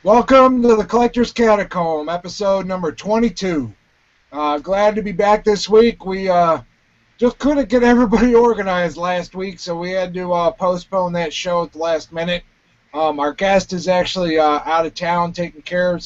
Welcome to the Collector's Catacomb, episode number 22. Glad to be back this week. We just couldn't get everybody organized last week, so we had to postpone that show at the last minute. Our guest is actually out of town taking care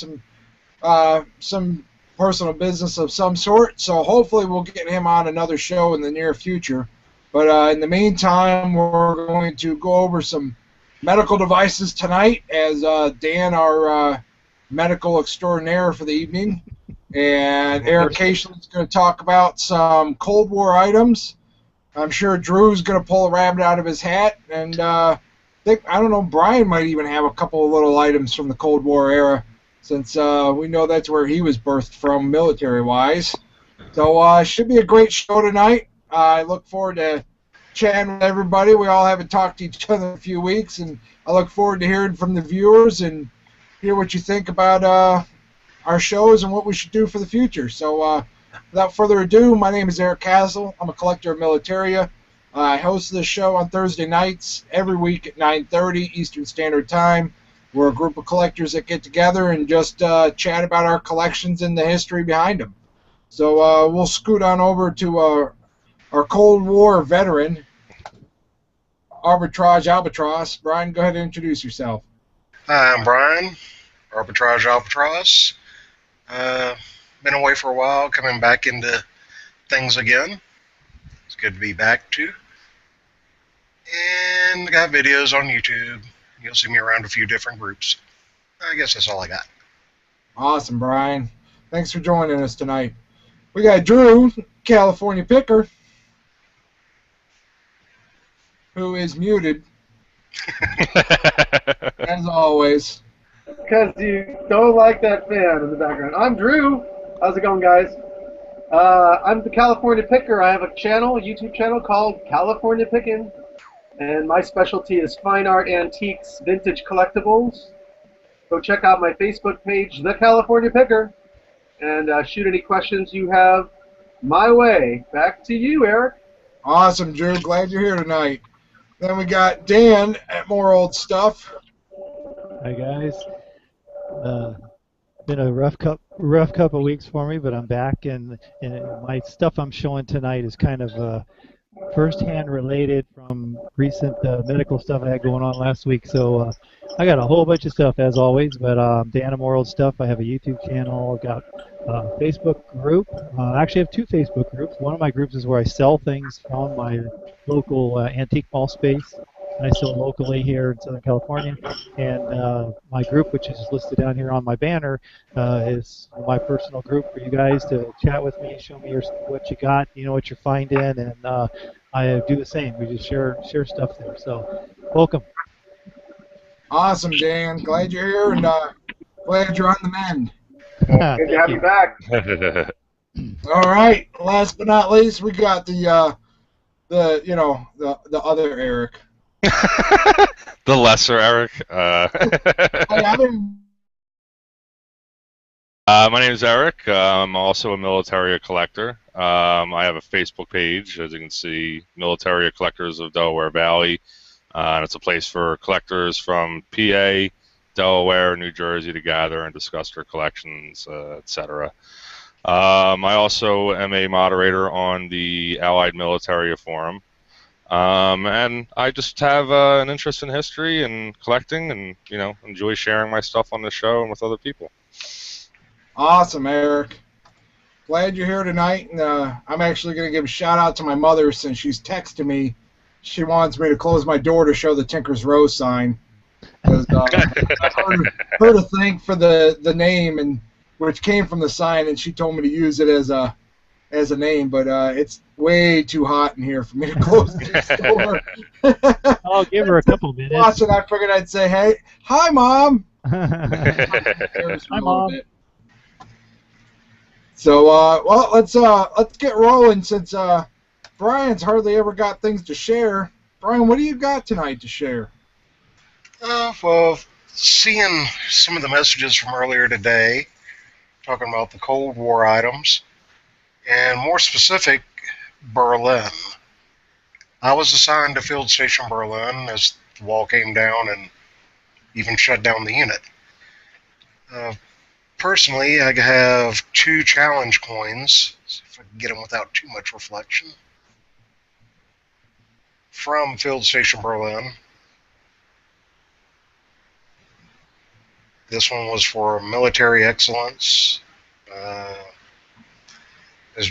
of some personal business of some sort, so hopefully we'll get him on another show in the near future. But in the meantime, we're going to go over some medical devices tonight as Dan, our medical extraordinaire for the evening, and Erik is going to talk about some Cold War items. I'm sure Drew's going to pull a rabbit out of his hat, and I don't know, Brian might even have a couple of little items from the Cold War era, since we know that's where he was birthed from military-wise. So it should be a great show tonight. I look forward to chatting with everybody. We all haven't talked to each other in a few weeks, and I look forward to hearing from the viewers and hear what you think about our shows and what we should do for the future. So without further ado, my name is Erik Castle. I'm a collector of Militaria. I host this show on Thursday nights every week at 9:30 Eastern Standard Time. We're a group of collectors that get together and just chat about our collections and the history behind them. So we'll scoot on over to our Cold War veteran, Arbitrage Albatross. Brian, go ahead and introduce yourself. Hi, I'm Brian, Arbitrage Albatross. Been away for a while, coming back into things again. It's good to be back too. And I got videos on YouTube. You'll see me around a few different groups. I guess that's all I got. Awesome, Brian. Thanks for joining us tonight. We got Drew, California Picker, who is muted, as always. Because you don't like that fan in the background. I'm Drew. How's it going, guys? I'm the California Picker. I have a channel, a YouTube channel called California Pickin', and my specialty is fine art, antiques, vintage collectibles. Go check out my Facebook page, The California Picker, and shoot any questions you have my way. Back to you, Erik. Awesome, Drew. Glad you're here tonight. Then we got Dan at More Old Stuff. Hi guys. Been a rough couple of weeks for me, but I'm back, and my stuff I'm showing tonight is kind of first-hand related from recent medical stuff I had going on last week. So I got a whole bunch of stuff as always, but Dan at More Old Stuff. I have a YouTube channel. I've got a Facebook group. I actually have two Facebook groups. One of my groups is where I sell things from my local antique mall space. And I sell locally here in Southern California. And my group, which is listed down here on my banner, is my personal group for you guys to chat with me, show me what you got, what you're finding, and I do the same. We just share stuff there. So, welcome. Awesome, Dan. Glad you're here, and glad you're on the mend. Good to have you back. All right. Last but not least, we got the other Erik. The lesser Erik. My name is Erik. I'm also a Militaria collector. I have a Facebook page, as you can see, Militaria Collectors of Delaware Valley. And it's a place for collectors from PA, Delaware, New Jersey to gather and discuss their collections, etc. I also am a moderator on the Allied Militaria Forum. And I just have an interest in history and collecting, and enjoy sharing my stuff on the show and with other people. Awesome, Erik. Glad you're here tonight, and I'm actually going to give a shout out to my mother since she's texting me. She wants me to close my door to show the Tinker's Row sign. Because I heard a thing for the name, and which came from the sign, and she told me to use it as a name, but it's way too hot in here for me to close this door. I'll give her a couple minutes. Watch it, I figured I'd say, hey, hi, Mom. Hi, Mom. So, well, let's get rolling since Brian's hardly ever got things to share. Brian, what do you got tonight to share? Well, seeing some of the messages from earlier today, talking about the Cold War items, and more specific, Berlin. I was assigned to Field Station Berlin as the wall came down and even shut down the unit. Uh, Personally, I have 2 challenge coins, see if I can get them without too much reflection, from Field Station Berlin. This one was for military excellence. There's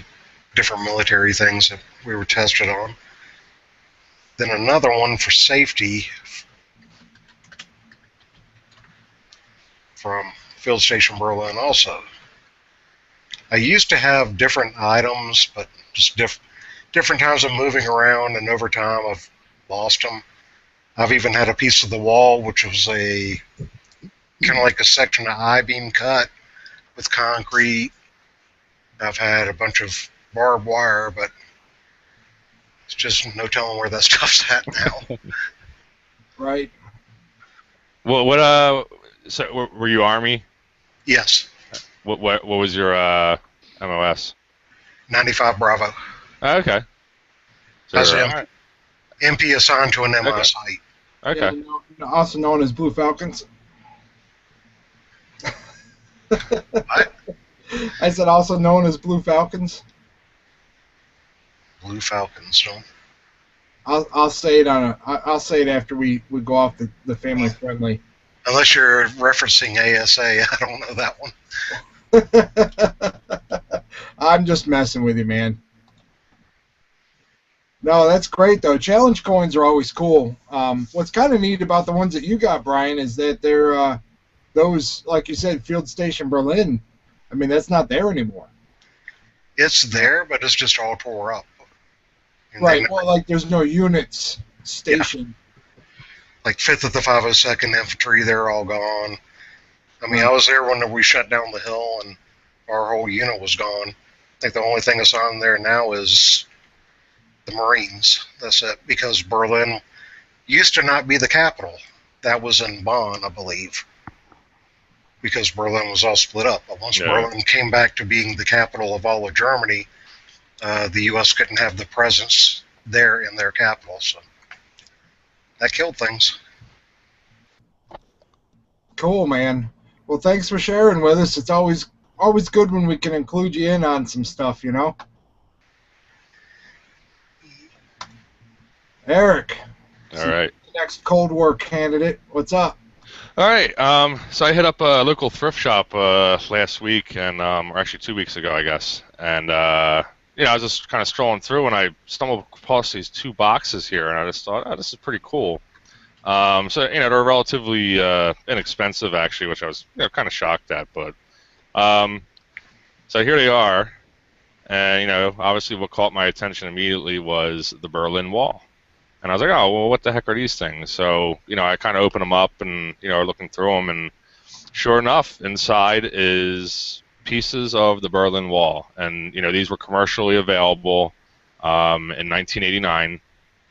different military things that we were tested on. Then another one for safety from Field Station Berlin also. I used to have different items, but just different times of moving around, and over time I've lost them. I've even had a piece of the wall which was a kind of like a section of I-beam cut with concrete. I've had a bunch of barbed wire, but it's just no telling where that stuff's at now. Right. Well, so were you Army? Yes. What was your MOS? 95 Bravo. Oh, okay. So, As MP assigned to an MI Okay. site. okay. Yeah, also known as Blue Falcons. What? I said also known as Blue Falcons. Blue Falcons, no? I'll say it I'll say it after we go off the family friendly. Unless you're referencing ASA, I don't know that one. I'm just messing with you, man. No, that's great though. Challenge coins are always cool. What's kind of neat about the ones that you got, Brian, is that they're those, like you said, Field Station Berlin. I mean, that's not there anymore. It's there, but it's just all tore up. And Right. they- Well, like there's no units stationed. like 5th of the 502nd Infantry, they're all gone. I mean, I was there when we shut down the hill and our whole unit was gone. I think the only thing that's on there now is the Marines. That's it, because Berlin used to not be the capital. That was in Bonn, I believe, because Berlin was all split up. But once Berlin came back to being the capital of all of Germany, the U.S. couldn't have the presence there in their capital, so that killed things. Cool, man. Well, thanks for sharing with us. It's always good when we can include you in on some stuff, you know. Erik. All right. Next Cold War candidate. What's up? All right. So I hit up a local thrift shop last week, and or actually 2 weeks ago, I guess. And you know, I was just kind of strolling through, and I stumbled across these 2 boxes here, and I just thought, oh, this is pretty cool. So you know, they're relatively inexpensive, actually, which I was kind of shocked at. But so here they are, and you know, obviously, what caught my attention immediately was the Berlin Wall. And I was like, oh, well, what the heck are these things? So, you know, I kind of opened them up and, you know, looking through them. And sure enough, inside is pieces of the Berlin Wall. And, you know, these were commercially available in 1989.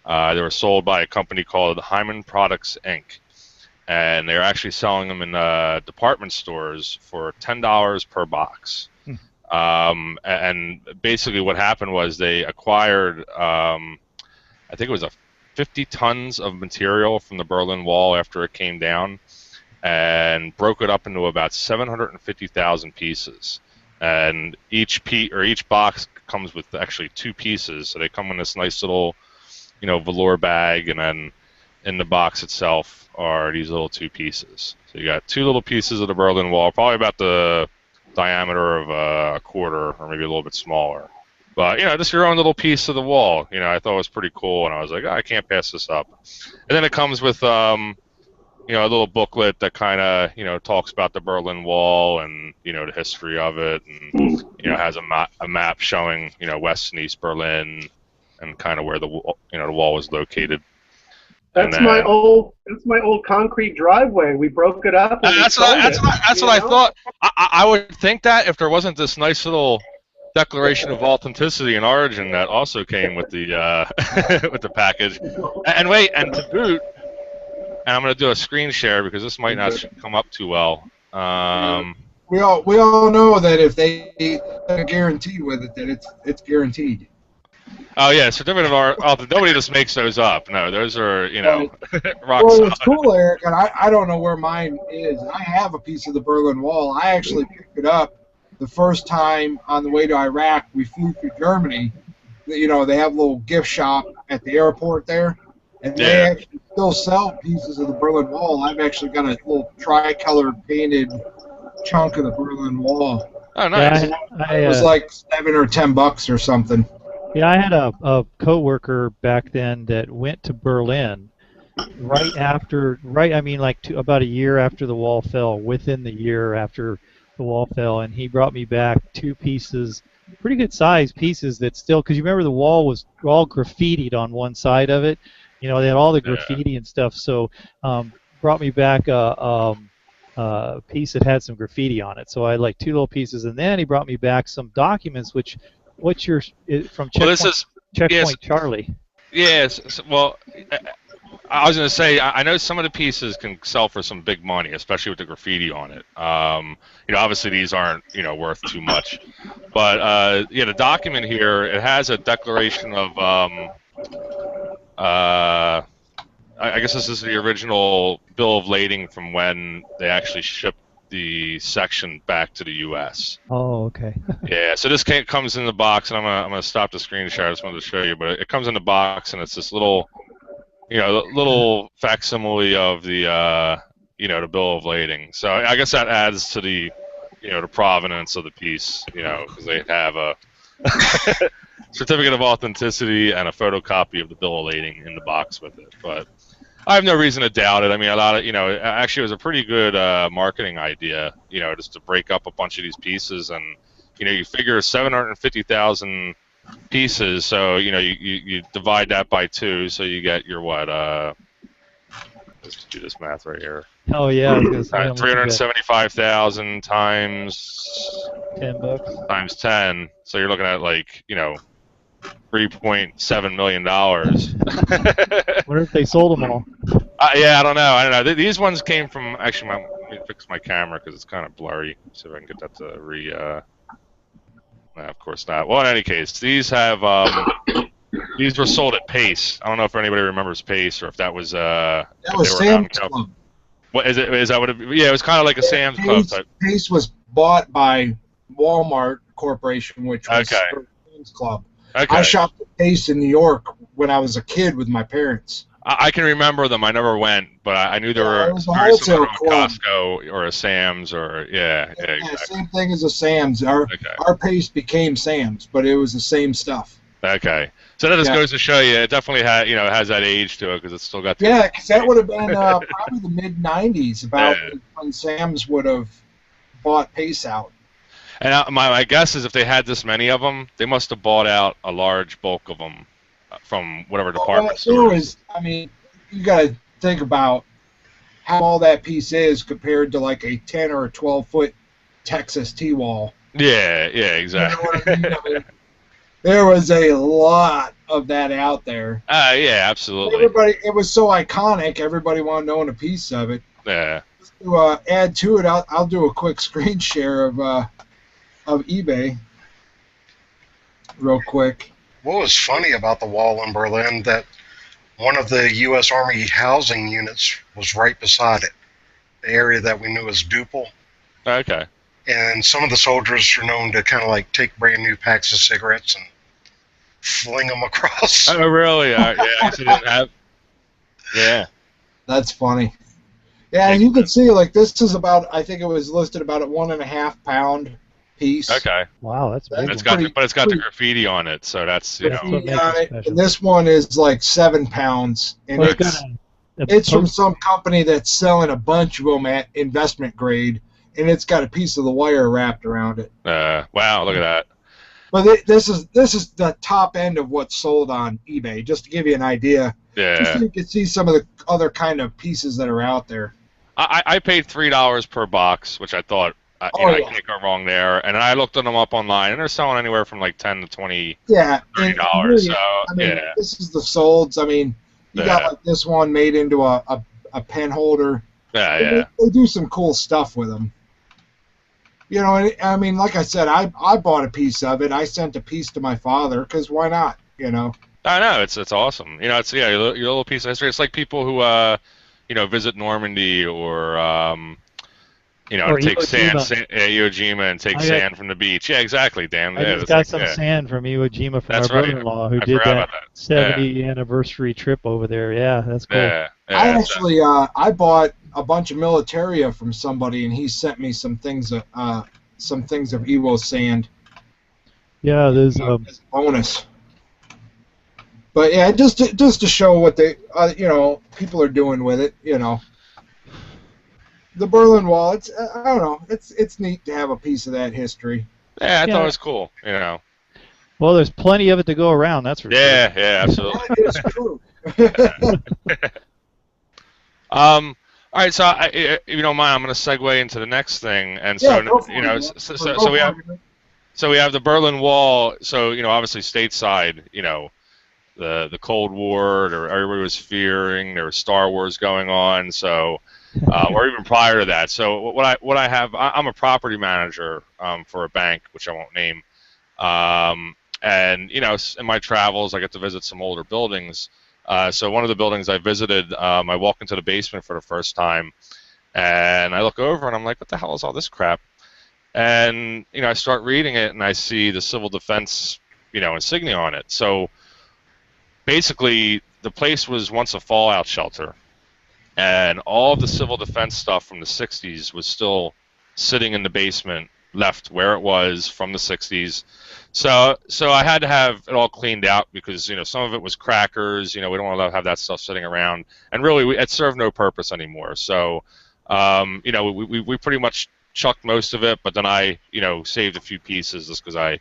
They were sold by a company called Hyman Products, Inc. And they're actually selling them in department stores for $10 per box. And basically what happened was they acquired, I think it was 50 tons of material from the Berlin Wall after it came down, and broke it up into about 750,000 pieces. And each box comes with actually 2 pieces, so they come in this nice little, you know, velour bag, and then in the box itself are these little 2 pieces. So you got 2 little pieces of the Berlin Wall, probably about the diameter of a quarter, or maybe a little bit smaller. But, you know, just your own little piece of the wall, you know, I thought was pretty cool, and I was like, oh, I can't pass this up. And then it comes with, you know, a little booklet that kind of, you know, talks about the Berlin Wall and, you know, the history of it, and, you know, has a map showing, you know, West and East Berlin and kind of where the wall was located. That's my old concrete driveway. We broke it up. And that's what I thought. I would think that if there wasn't this nice little declaration of authenticity and origin that also came with the with the package. And wait, and to boot, and I'm going to do a screen share because this might not come up too well. We all know that if they get a guarantee with it, that it's guaranteed. Oh yeah, certificate of art. Oh, nobody just makes those up. No, those are rock Well, solid. it's cool, Eric, and I don't know where mine is. I have a piece of the Berlin Wall. I actually picked it up the first time on the way to Iraq. We flew through Germany. They have a little gift shop at the airport there, and they Yeah. actually still sell pieces of the Berlin Wall. I've actually got a little tricolored painted chunk of the Berlin Wall. Oh, nice. Yeah, It was like $7 or $10 or something. yeah, I had a coworker back then that went to Berlin I mean, like about a year after the wall fell, within the year after the wall fell, and he brought me back two pieces, pretty good sized pieces that still, because you remember the wall was all graffitied on one side of it, they had all the graffiti and stuff, so brought me back a piece that had some graffiti on it, so I had like two little pieces, and then he brought me back some documents, what's your, from Checkpoint Charlie. Yes. Well, I was going to say, I know some of the pieces can sell for some big money, especially with the graffiti on it. Obviously these aren't, worth too much. But, the document here, it has a declaration of, I guess this is the original bill of lading from when they actually shipped the section back to the U.S. Oh, okay. Yeah, so this comes in the box, and I'm gonna stop the screen share. I just wanted to show you, but it comes in the box, and it's this little, little facsimile of the, the bill of lading. So I guess that adds to the, the provenance of the piece, because they have a certificate of authenticity and a photocopy of the bill of lading in the box with it. But I have no reason to doubt it. I mean, a lot of, actually it was a pretty good marketing idea, just to break up a bunch of these pieces. And, you figure 750,000 pieces, so, you divide that by 2, so you get your what, let's do this math right here. Oh, yeah. 375,000 times $10. Times 10, so you're looking at like, $3.7 million. Wonder if they sold them all. Yeah, I don't know. These ones came from, actually, let me fix my camera because it's kind of blurry. See if I can get that to no, of course not. Well, in any case, these have, these were sold at Pace. I don't know if anybody remembers Pace or if that was, that was Sam's Club. What is it? Is that what it? Yeah, it was kind of like a Sam's Club type. Pace was bought by Walmart Corporation, which was Sam's Club. Okay. I shopped at Pace in New York when I was a kid with my parents. I can remember them. I never went, but I knew there were a wholesale club. Costco or a Sam's or exactly. Same thing as a Sam's. Our Pace became Sam's, but it was the same stuff. Okay, so that just goes to show you, it definitely has that age to it because it's still got. Because that would have been probably the mid '90s, about when Sam's would have bought Pace out. And my guess is if they had this many of them, they must have bought out a large bulk of them from whatever department store. I mean, you got to think about how small that piece is compared to like a 10 or a 12-foot Texas T-wall. Yeah, exactly. You know what I mean? I mean, there was a lot of that out there. Yeah, absolutely. It was so iconic. Everybody wanted to own a piece of it. Yeah. To add to it, I'll do a quick screen share of eBay, real quick. What was funny about the wall in Berlin that one of the U.S. Army housing units was right beside it, the area that we knew as Duple. Okay. And some of the soldiers are known to kind of like take brand new packs of cigarettes and fling them across. Oh, really? Yeah, I didn't have. Yeah. That's funny. Yeah, and you can see, like, this is about, I think it was listed about a 1.5 pound piece. Okay. Wow, that's big. It's got the graffiti on it, so that's, and this one is like 7 pounds. And it's from some company that's selling a bunch of them at investment grade, and it's got a piece of the wire wrapped around it. Wow, look at that. But this is the top end of what's sold on eBay, just to give you an idea. Yeah. Just so you can see some of the other kind of pieces that are out there. I paid $3 per box, which I thought, I can't go wrong there. And then I looked them up online, and they're selling anywhere from like $10 to $20, $30. Really, so I mean, this is the solds. I mean, you got like this one made into a pen holder. Yeah. They do some cool stuff with them. You know, I mean, like I said, I bought a piece of it. I sent a piece to my father because why not? you know. I know it's awesome. You know, it's your little piece of history. It's like people who visit Normandy or Or take Iwo Iwo Jima and take sand from the beach. Yeah, exactly, Dan. I just got some sand from Iwo Jima from our brother-in-law who did that 70 anniversary trip over there. Yeah, that's cool. Yeah, I actually I bought a bunch of Militaria from somebody, and he sent me some things of Iwo sand. Yeah, there's as a bonus. But yeah, just to show what they people are doing with it, you know. The Berlin Wall, it's I don't know, it's neat to have a piece of that history. Yeah, I thought it was cool, you know. Well, there's plenty of it to go around, that's for sure. Yeah, absolutely. It's true. All right, so if you don't mind, I'm going to segue into the next thing, and so we have the Berlin Wall. So obviously stateside, the Cold War, everybody was fearing there was Star Wars going on. So. Or even prior to that. So what I have, I'm a property manager for a bank, which I won't name. And in my travels, I get to visit some older buildings. So one of the buildings I visited, I walk into the basement for the first time, and I look over and I'm like, what the hell is all this crap? And I start reading it and I see the civil defense, insignia on it. So basically, the place was once a fallout shelter. And all of the civil defense stuff from the 60s was still sitting in the basement, left where it was from the 60s. So I had to have it all cleaned out because some of it was crackers. We don't want to have that stuff sitting around, and really it served no purpose anymore. So we pretty much chucked most of it, but then I saved a few pieces just because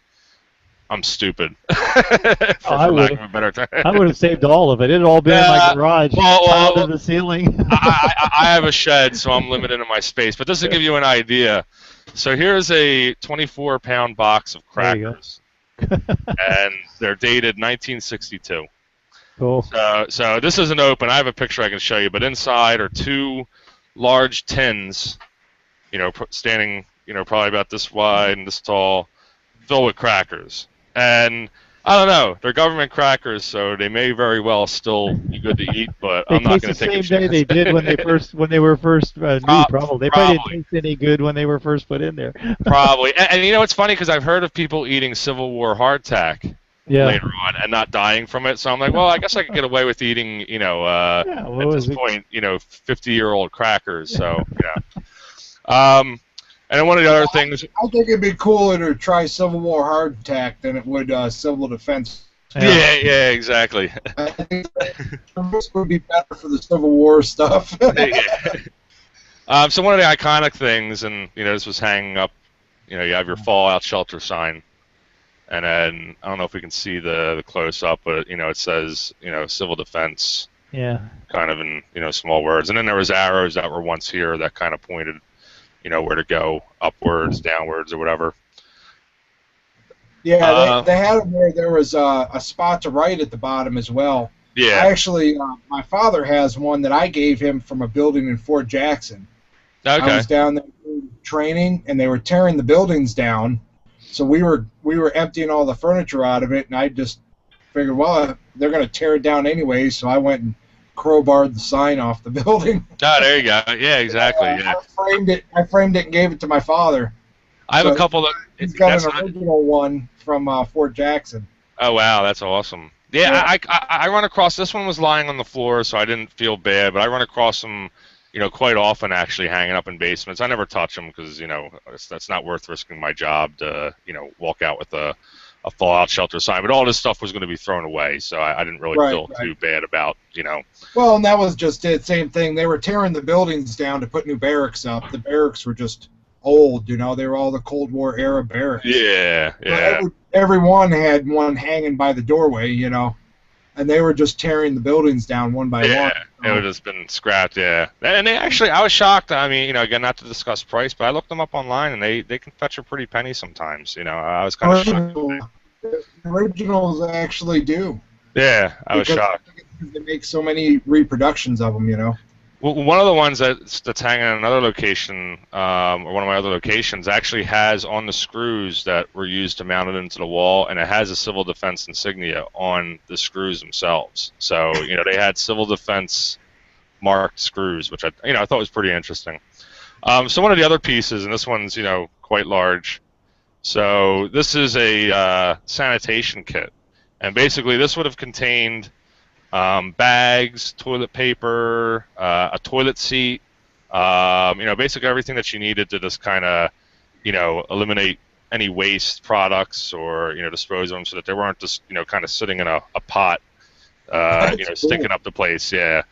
I'm stupid. I would have saved all of it. It had all been in my garage, tiled to the ceiling. I have a shed, so I'm limited in my space. But this will give you an idea. So here's a 24-pound box of crackers, and they're dated 1962. Cool. So this isn't open. I have a picture I can show you, but inside are two large tins, standing, probably about this wide and this tall, filled with crackers. And I don't know, they're government crackers, so they may very well still be good to eat, but I'm not going to take a chance. The same day they did when they were first new. Probably they probably didn't taste any good when they were first put in there. Probably, and it's funny because I've heard of people eating Civil War hardtack later on and not dying from it. So I'm like, well, I guess I could get away with eating, at this point, 50-year-old crackers. So yeah. And then one of the other things... I think it'd be cooler to try Civil War hardtack than it would civil defense. Yeah, exactly. I think this would be better for the Civil War stuff. So one of the iconic things, and this was hanging up, you have your fallout shelter sign, and then I don't know if we can see the close-up, but it says civil defense. Yeah. Kind of in small words, and then there was arrows that were once here that kind of pointed where to go, upwards, downwards, or whatever. Yeah, they had them where there was a spot to write at the bottom as well. Yeah. Actually, my father has one that I gave him from a building in Fort Jackson. Okay. I was down there training, and they were tearing the buildings down, so we were emptying all the furniture out of it, and I just figured, well, they're going to tear it down anyway, so I went and crowbarred the sign off the building. Oh, there you go. Yeah, exactly. Yeah. I framed it and gave it to my father. I have a couple of... He's got an original one from Fort Jackson. Oh, wow, that's awesome. Yeah, I run across... This one was lying on the floor, so I didn't feel bad, but I run across them, quite often, actually, hanging up in basements. I never touch them because, that's not worth risking my job to, walk out with a fallout shelter sign, but all this stuff was going to be thrown away, so I didn't really feel too bad about, Well, and that was just it, same thing. They were tearing the buildings down to put new barracks up. The barracks were just old, they were all the Cold War era barracks. Yeah. Everyone had one hanging by the doorway, and they were just tearing the buildings down one by one. Yeah, it would have been scrapped, yeah. And they actually, I was shocked. I mean, again, not to discuss price, but I looked them up online, and they can fetch a pretty penny sometimes. I was kind of shocked. The originals actually do. Yeah, I was shocked. They make so many reproductions of them, Well, one of the ones that's hanging in another location, or one of my other locations, actually has on the screws that were used to mount it into the wall, and it has a civil defense insignia on the screws themselves. So, they had civil defense marked screws, which I thought was pretty interesting. So one of the other pieces, and this one's, quite large. So this is a sanitation kit, and basically this would have contained bags, toilet paper, a toilet seat, basically everything that you needed to just kind of, eliminate any waste products or, dispose of them so that they weren't just, kind of sitting in a pot, stinking up the place. Yeah.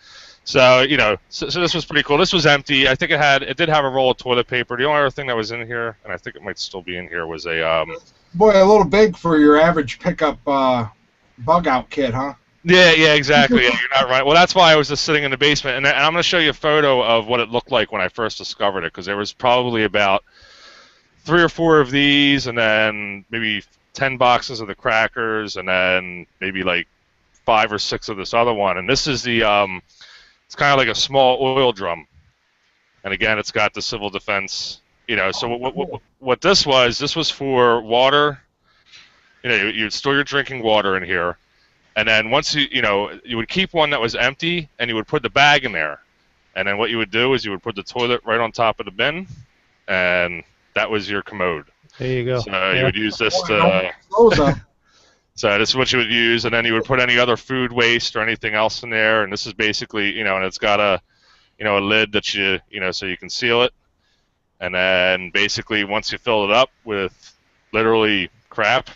So, so this was pretty cool. This was empty. I think it did have a roll of toilet paper. The only other thing that was in here, and I think it might still be in here, was a boy, a little big for your average pickup bug out kit, huh? Yeah, exactly. Yeah, you're not right. Well, that's why I was just sitting in the basement, and I'm going to show you a photo of what it looked like when I first discovered it, because there was probably about 3 or 4 of these, and then maybe 10 boxes of the crackers, and then maybe like 5 or 6 of this other one. And this is the it's kind of like a small oil drum, and again, it's got the civil defense. So what this was for water. You'd store your drinking water in here. And then once you would keep one that was empty, and you would put the bag in there. And then what you would do is you would put the toilet right on top of the bin, and that was your commode. There you go. So you would use this to. So this is what you would use, and then you would put any other food waste or anything else in there. And this is basically, and it's got a lid that so you can seal it. And then basically once you fill it up with literally crap,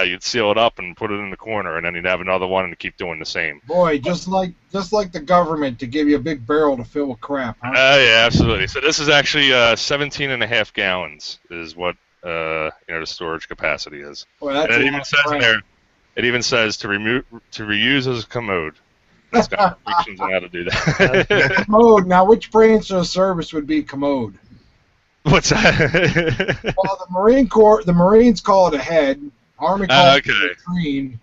you'd seal it up and put it in the corner, and then you'd have another one and keep doing the same. Boy, just like the government to give you a big barrel to fill with crap, huh? Yeah, absolutely. So this is actually 17.5 gallons is what the storage capacity is. Boy, that's and it even says in there, it even says to reuse as a commode. It's got restrictions on how to do that. Commode. Now, which branch of service would be commode? What's that? Well, the Marines call it a head. Army calls it a latrine.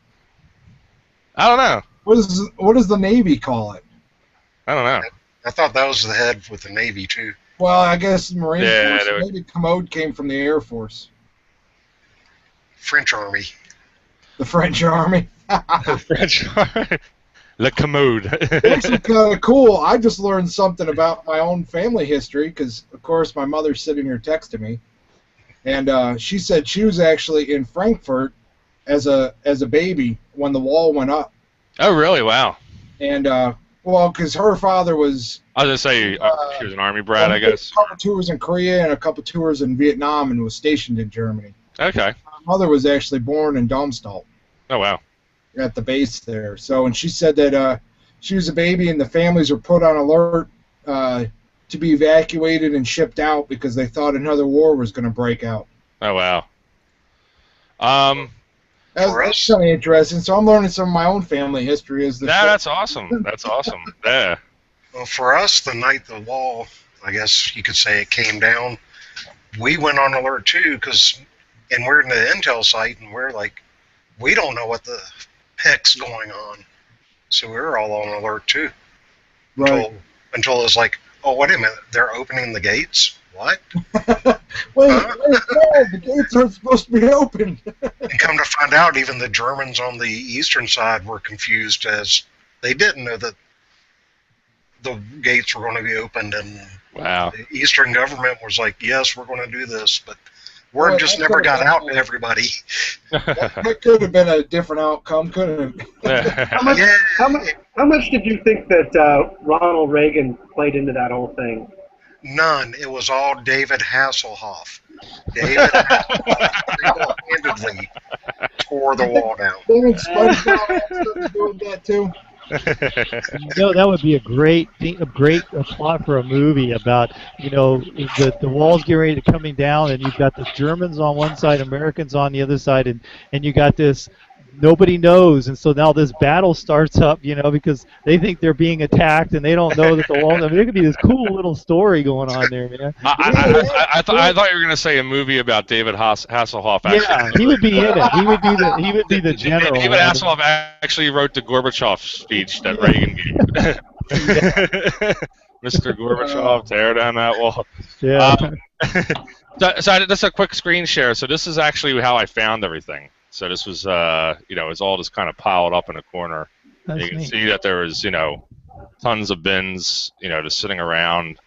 I don't know. What does the Navy call it? I don't know. I thought that was the head with the Navy, too. Well, I guess the Marine Force, maybe commode came from the Air Force. French Army. The French Army. The French Army. Le commode. It's actually kind of cool. I just learned something about my own family history because, of course, my mother's sitting here texting me, and she said she was actually in Frankfurt as a baby when the wall went up. Oh, really? Wow. And because her father was. I was gonna say she was an army brat, I guess. A couple tours in Korea and a couple tours in Vietnam, and was stationed in Germany. Okay. My mother was actually born in Darmstadt. Oh, wow. At the base there. So, and she said that she was a baby and the families were put on alert to be evacuated and shipped out because they thought another war was going to break out. Oh, wow. That's kind of interesting. So I'm learning some of my own family history. That's awesome. That's awesome. Yeah. Well, for us, the night the wall, I guess you could say it came down, we went on alert too and we're in the intel site and we're like, we don't know what the heck's going on. So we were all on alert too. Right. Until it was like, oh, wait a minute, they're opening the gates? What? Wait, the gates aren't supposed to be open. And come to find out, even the Germans on the eastern side were confused as they didn't know that the gates were going to be opened. And wow. The eastern government was like, yes, we're going to do this, but word just never got out to everybody. That could have been a different outcome, couldn't it? How much did you think that Ronald Reagan played into that whole thing? None. It was all David Hasselhoff. David Hasselhoff single-handedly tore the wall down. Didn't SpongeBob doing that too? That would be a great plot for a movie about, the walls getting ready to coming down, and you've got the Germans on one side, Americans on the other side, and you got this. Nobody knows, and so now this battle starts up, because they think they're being attacked, and they don't know that the wall. I mean, there could be this cool little story going on there, man. I thought you were going to say a movie about David Hasselhoff. Actually. Yeah, he would be in it. He would be the general. David Hasselhoff actually wrote the Gorbachev speech that Reagan gave. Mr. Gorbachev, tear down that wall. Yeah. So this is a quick screen share. So this is actually how I found everything. So this was, you know, it's all just kind of piled up in a corner. That's You can neat. see that there was, you know, tons of bins, you know, just sitting around.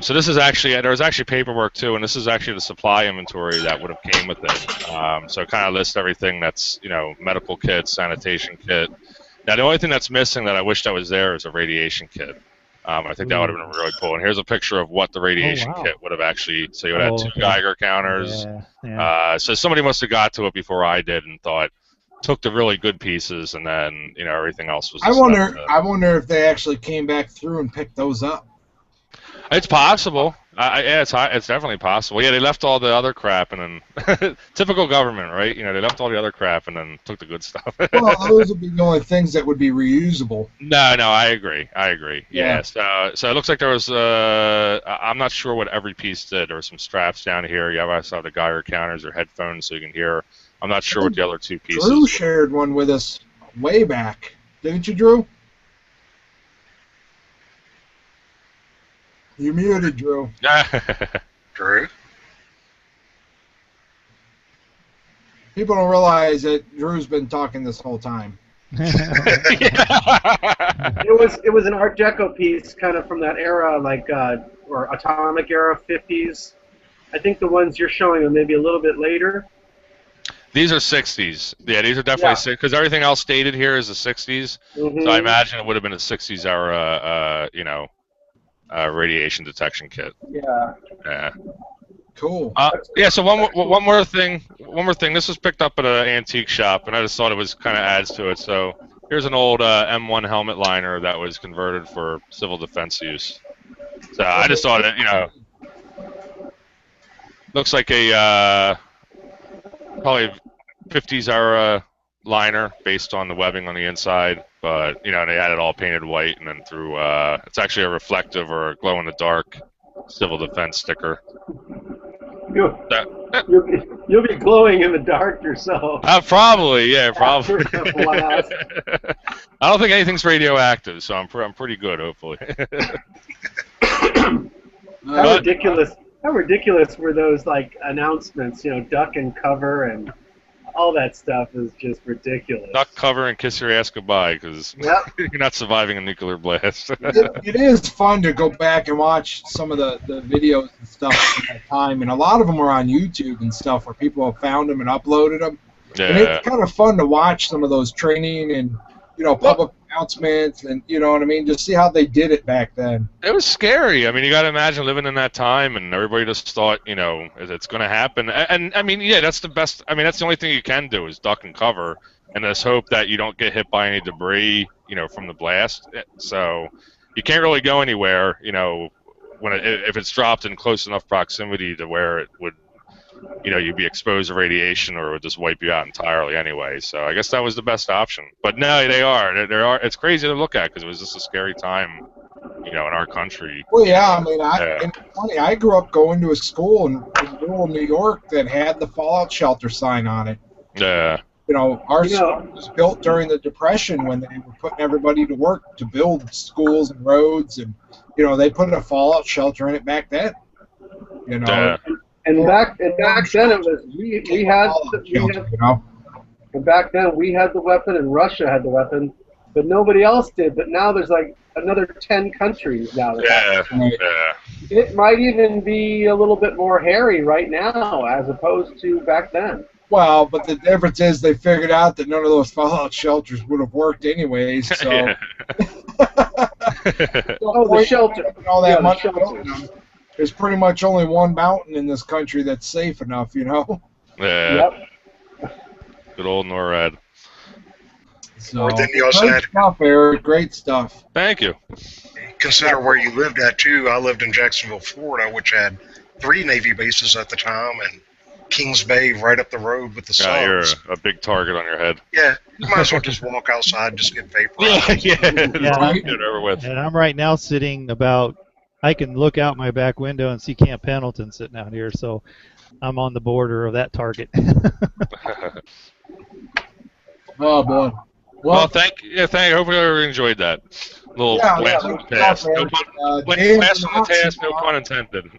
So this is actually, there was actually paperwork too, and this is actually the supply inventory that would have came with it. So it kind of lists everything that's, you know, medical kit, sanitation kit. Now the only thing that's missing that I wish that was there is a radiation kit. I think that would have been really cool. And here's a picture of what the radiation wow. kit would have actually. So you would have two okay. Geiger counters. Yeah. So somebody must have got to it before I did and took the really good pieces, and then, you know, everything else was. I wonder if they actually came back through and picked those up. It's possible. Yeah, it's definitely possible. Yeah, they left all the other crap, and then typical government, right? You know, they left all the other crap and then took the good stuff. Well, those would be the only things that would be reusable. No, I agree. Yeah. So it looks like there was. I'm not sure what every piece did. There were some straps down here. You also have the Geiger counters or headphones so you can hear. I'm not sure what the other two pieces. Drew shared one with us way back, didn't you, Drew? You muted, Drew. Drew? People don't realize that Drew's been talking this whole time. It was an Art Deco piece, kind of from that era, like or Atomic era, 50s. I think the ones you're showing are maybe a little bit later. These are 60s. Yeah, these are definitely 60s, because everything else stated here is the 60s. So I imagine it would have been a 60s era, you know, radiation detection kit. Yeah. Yeah. Cool. Yeah. So one more thing. This was picked up at an antique shop, and I just thought it was kind of adds to it. So here's an old M1 helmet liner that was converted for civil defense use. So I just thought it, you know, looks like a probably 50s era liner based on the webbing on the inside, but, you know, they had it all painted white, and then through it's actually a reflective or a glow in the dark civil defense sticker. You'll be glowing in the dark yourself. Probably, yeah, probably. After the blast. I don't think anything's radioactive, so I'm pretty good, hopefully. How ridiculous were those, like, announcements? You know, duck and cover and all that stuff is just ridiculous. Duck, cover, and kiss your ass goodbye, because you're not surviving a nuclear blast. It is fun to go back and watch some of the videos and stuff from that time, and a lot of them are on YouTube and stuff where people have found them and uploaded them. Yeah. And it's kind of fun to watch some of those training and, you know, public announcements and, you know what I mean, just see how they did it back then. It was scary. I mean, you got to imagine living in that time, and everybody just thought, you know, it's going to happen. And I mean, yeah, that's the best. I mean, that's the only thing you can do is duck and cover, and just hope that you don't get hit by any debris, you know, from the blast. So you can't really go anywhere, you know, if it's dropped in close enough proximity to where it would, you know, you'd be exposed to radiation, or it would just wipe you out entirely anyway. So I guess that was the best option. But no, they are. It's crazy to look at, because it was just a scary time, you know, in our country. Well, yeah, I mean, and it's funny, I grew up going to a school in rural New York that had the fallout shelter sign on it. Yeah. You know, our school was built during the Depression when they were putting everybody to work to build schools and roads, and, you know, they put a fallout shelter in it back then. You know. Yeah. And back then it was we had and back then we had the weapon and Russia had the weapon, but nobody else did. But now there's like another 10 countries now. It might even be a little bit more hairy right now as opposed to back then. Well, but the difference is they figured out that none of those fallout shelters would have worked anyways. So. The shelter. All that money building them. There's pretty much only one mountain in this country that's safe enough, you know? Yeah. Yep. Good old NORAD. So, great stuff, Eric. Great stuff. Thank you. Consider where you lived at, too. I lived in Jacksonville, Florida, which had 3 Navy bases at the time, and Kings Bay right up the road with the Suns. Yeah, you're a big target on your head. Yeah, you might as well just walk outside and just get vaporized. Get it over with. And I'm right now sitting about... I can look out my back window and see Camp Pendleton sitting out here, so I'm on the border of that target. Oh boy! Well, thank you. Hopefully, everyone enjoyed that. Little Yeah, blast yeah, from the past. man. No pun, Dan's blast from the Nazi past, no Bob. pun intended.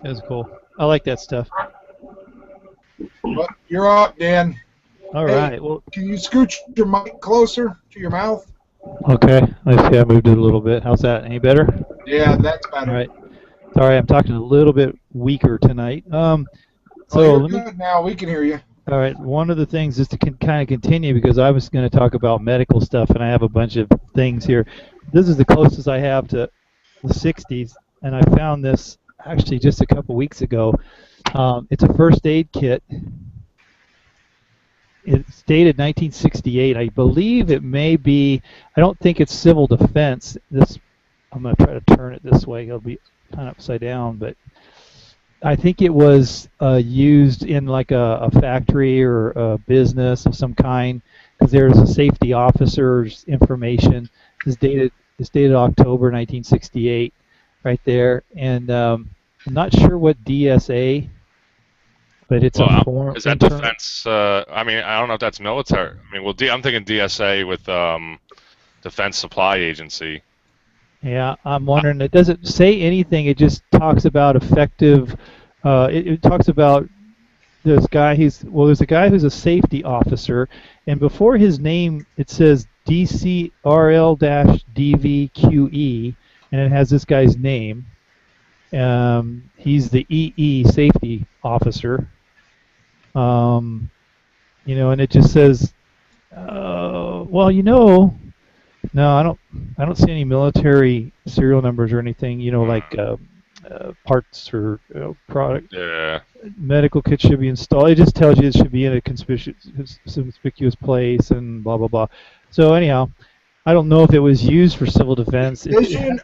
That's cool. I like that stuff. But you're up, Dan. All Hey. right. Well, Can you scooch your mic closer to your mouth? okay. Let's see. I moved it a little bit. How's that? Any better? Yeah, that's All better. right. Sorry, I'm talking a little bit weaker tonight. Oh, So you're let me. good now. We can hear you. All right. One of the things is to kind of continue because I was going to talk about medical stuff, and I have a bunch of things here. This is the closest I have to the 60s, and I found this actually just a couple weeks ago. It's a first aid kit. It's dated 1968. I believe it may be. I don't think it's civil defense. I'm going to try to turn it this way. It'll be kind of upside down, but I think it was used in like a factory or a business of some kind because there's a safety officer's information. It's dated October 1968, right there, and I'm not sure what DSA. But it's a form. Is that defense? I mean, I don't know if that's military. I mean, well, I'm thinking DSA with Defense Supply Agency. Yeah, I'm wondering. It doesn't say anything. It just talks about effective. It talks about this guy. There's a guy who's a safety officer, and before his name it says DCRL-DVQE, and it has this guy's name. He's the EE safety officer. And it just says, no, I don't see any military serial numbers or anything. Like parts or product. Yeah. Medical kit should be installed. It just tells you it should be in a conspicuous place and blah blah blah. So anyhow, I don't know if it was used for civil defense. Division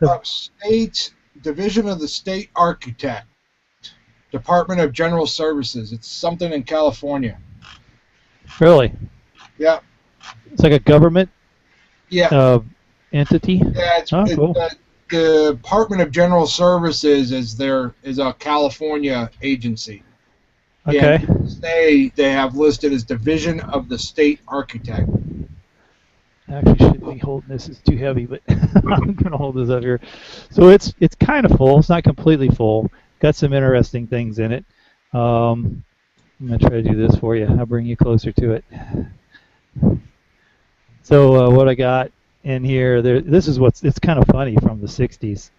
of the State Architect, Department of General Services. It's something in California. Really? Yeah. It's like a government entity? Yeah, cool. The Department of General Services is a California agency. Okay. And they have listed as Division of the State Architect. Actually, shouldn't be holding this. It's too heavy, but I'm going to hold this up here. So it's kind of full. It's not completely full. Got some interesting things in it. I'm going to try to do this for you. I'll bring you closer to it. So what I got in here, it's kind of funny from the 60s.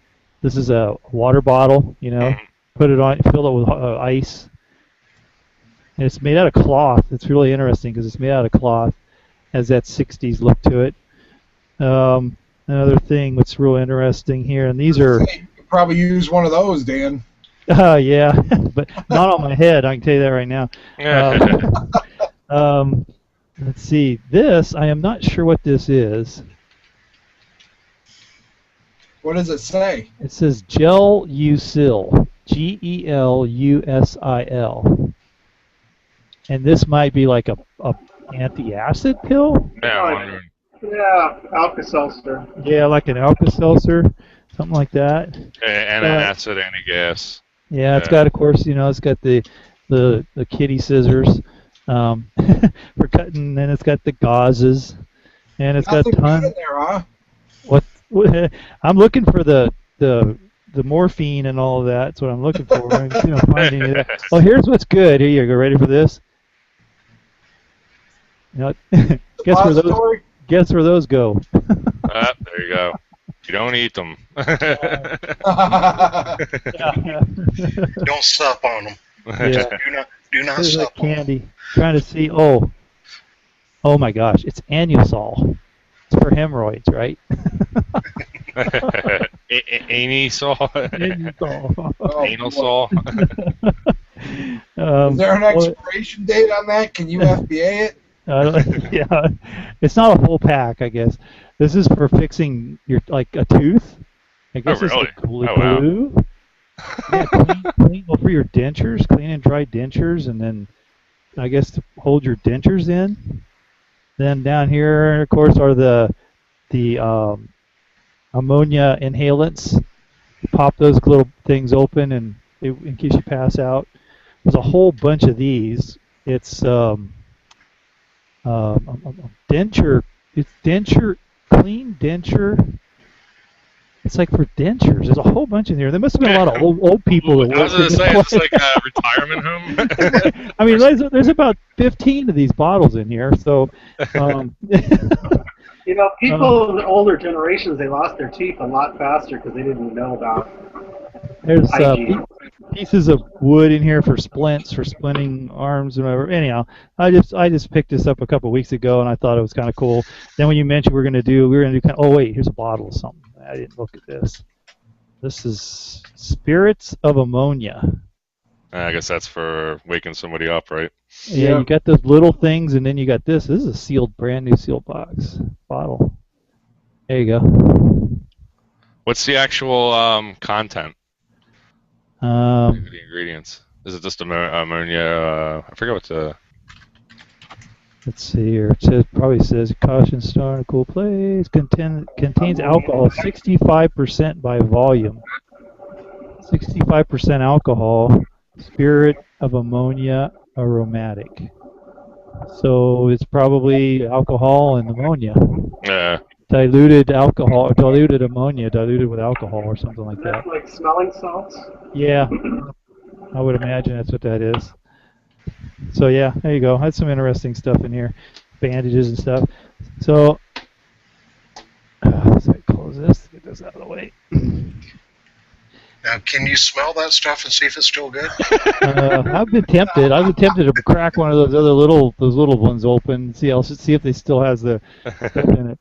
This is a water bottle, put it on, fill it with ice. And it's made out of cloth. It's really interesting because it's made out of cloth. Has that 60s look to it. Another thing that's real interesting here, and these are... You could probably use one of those, Dan. Yeah, but not on my head, I can tell you that right now. Let's see. This, I am not sure what this is. What does it say? It says Gelusil. Gelusil. And this might be like a anti-acid pill? Yeah, Alka-Seltzer. Yeah, like an Alka-Seltzer, something like that. And an acid anti-gas. Yeah, it's got, of course, it's got the kitty scissors for cutting, and it's got the gauzes, and it's got tons. In there, huh? What? I'm looking for the morphine and all of that. That's what I'm looking for. I'm finding it. Oh, here's what's good. Here you go. Ready for this? Guess where those go. There you go. You don't eat them. Don't sup on them. Yeah. Do not There's sup like on them. candy. Trying to see. Oh my gosh! It's Anusol. It's for hemorrhoids, right? Anal Oh, saw. Is there an expiration date on that? Can you FBA it? Yeah, it's not a full pack, I guess. This is for fixing your a tooth. I guess really? It's glue. Yeah, clean for your dentures, clean and dry dentures, and then I guess to hold your dentures in. Then down here, of course, are the ammonia inhalants. You pop those little things open, and in case you pass out. There's a whole bunch of these. It's denture It's denture, clean denture. It's like for dentures. There's a whole bunch in here. There must have been a lot of old people that I was worked going in to this say, it's place. like a retirement home. I mean, there's about 15 of these bottles in here. So, You know, people in the older generations, they lost their teeth a lot faster because they didn't know about there's hygiene. pieces of wood in here for splints, for splinting arms and whatever. Anyhow, I just picked this up a couple of weeks ago, and I thought it was kind of cool. Then when you mentioned we were going to do kind of, oh wait, here's a bottle of something. I didn't look at this. This is Spirits of Ammonia. I guess that's for waking somebody up, right? Yeah, you got those little things, and then you got this. This is a sealed, brand new sealed bottle. There you go. What's the actual content? The ingredients. Is it just ammonia? I forget what the. Let's see here. Probably says caution star in a cool place. Contains alcohol 65% by volume. 65% alcohol. Spirit of ammonia aromatic. So it's probably alcohol and ammonia. Yeah. Diluted alcohol, diluted ammonia, diluted with alcohol or something like that. That's like smelling salts? Yeah, I would imagine that's what that is. So yeah, there you go. Had some interesting stuff in here, bandages and stuff. So, let's close this, get this out of the way. Now, can you smell that stuff and see if it's still good? I've been tempted. I've been tempted to crack one of those little ones open. See if they still has the stuff in it.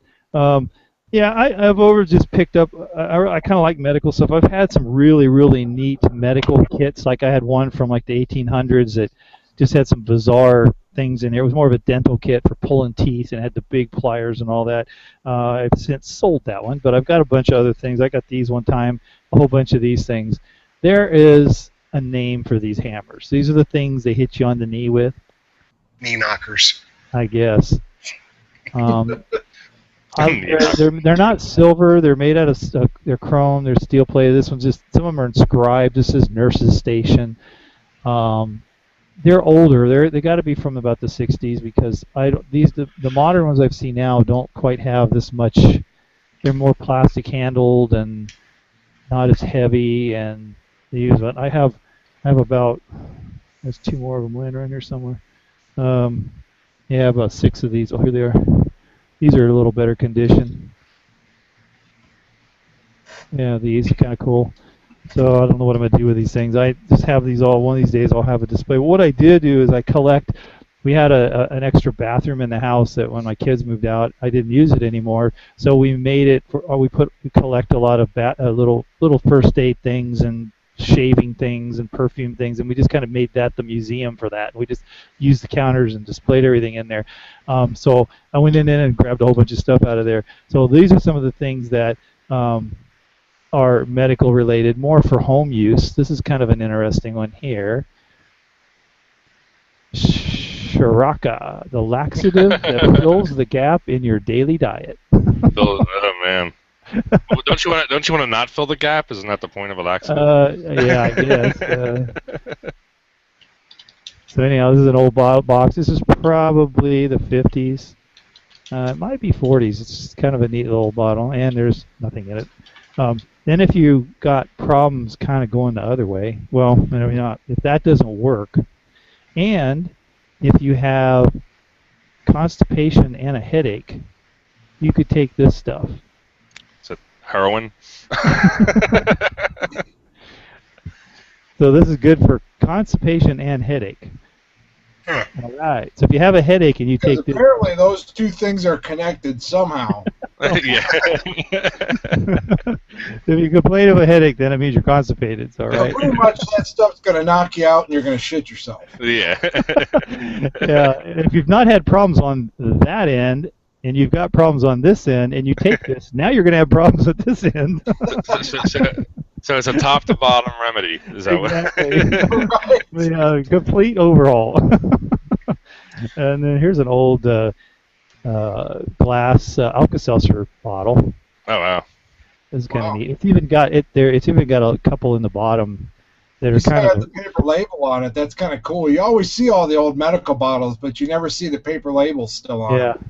Yeah, I've just picked up. I kind of like medical stuff. I've had some really neat medical kits. Like I had one from like the 1800s that just had some bizarre things in there. It was more of a dental kit for pulling teeth and had the big pliers and all that. I've since sold that one, but I've got a bunch of other things. I got these one time, a whole bunch of these things. There is a name for these hammers. These are the things they hit you on the knee with. Knee knockers. I guess. They're not silver. They're made out of they're chrome. They're steel plated. This one's just, some of them are inscribed. This is Nurse's Station. They're older. They got to be from about the 60s because the modern ones I've seen now don't quite have this much. They're more plastic handled and not as heavy and they use. But I have about, there's two more of them laying around here somewhere. Yeah, about 6 of these. Oh, here they are. These are a little better condition. Yeah, these are kind of cool. So I don't know what I'm going to do with these things. I just have these all. One of these days I'll have a display. But what I did do is I collect. We had an extra bathroom in the house that when my kids moved out, I didn't use it anymore. So we made it. We collect a lot of little first aid things and shaving things and perfume things, and we just kind of made that the museum for that. We just used the counters and displayed everything in there. So I went in and grabbed a whole bunch of stuff out of there. So these are some of the things that are medical related, more for home use. This is kind of an interesting one here. Shiraka, the laxative that fills the gap in your daily diet. Oh man. Don't you want to not fill the gap? Isn't that the point of a laxative? Yeah, I guess. So anyhow, this is an old box. This is probably the 50s. It might be 40s. It's kind of a neat little bottle, and there's nothing in it. Then if you got problems kind of going the other way, well, if that doesn't work, and if you have constipation and a headache, you could take this stuff. Is it heroin? So this is good for constipation and headache. Huh. All right. So if you have a headache and you take this, apparently those two things are connected somehow. Yeah. if you complain of a headache, then it means you're constipated. So, So right? pretty much that stuff's going to knock you out and you're going to shit yourself. Yeah. Yeah. If you've not had problems on that end, and you've got problems on this end, and you take this, now you're going to have problems at this end. So it's a top to bottom remedy. Is that Exactly. Right. The complete overhaul. And then here's an old glass Alka-Seltzer bottle. Oh wow. This is kind of neat. It's even got it there. It's even got a couple in the bottom that are It's kind got of the paper label on it. That's kind of cool. You always see all the old medical bottles, but you never see the paper labels still on yeah. it.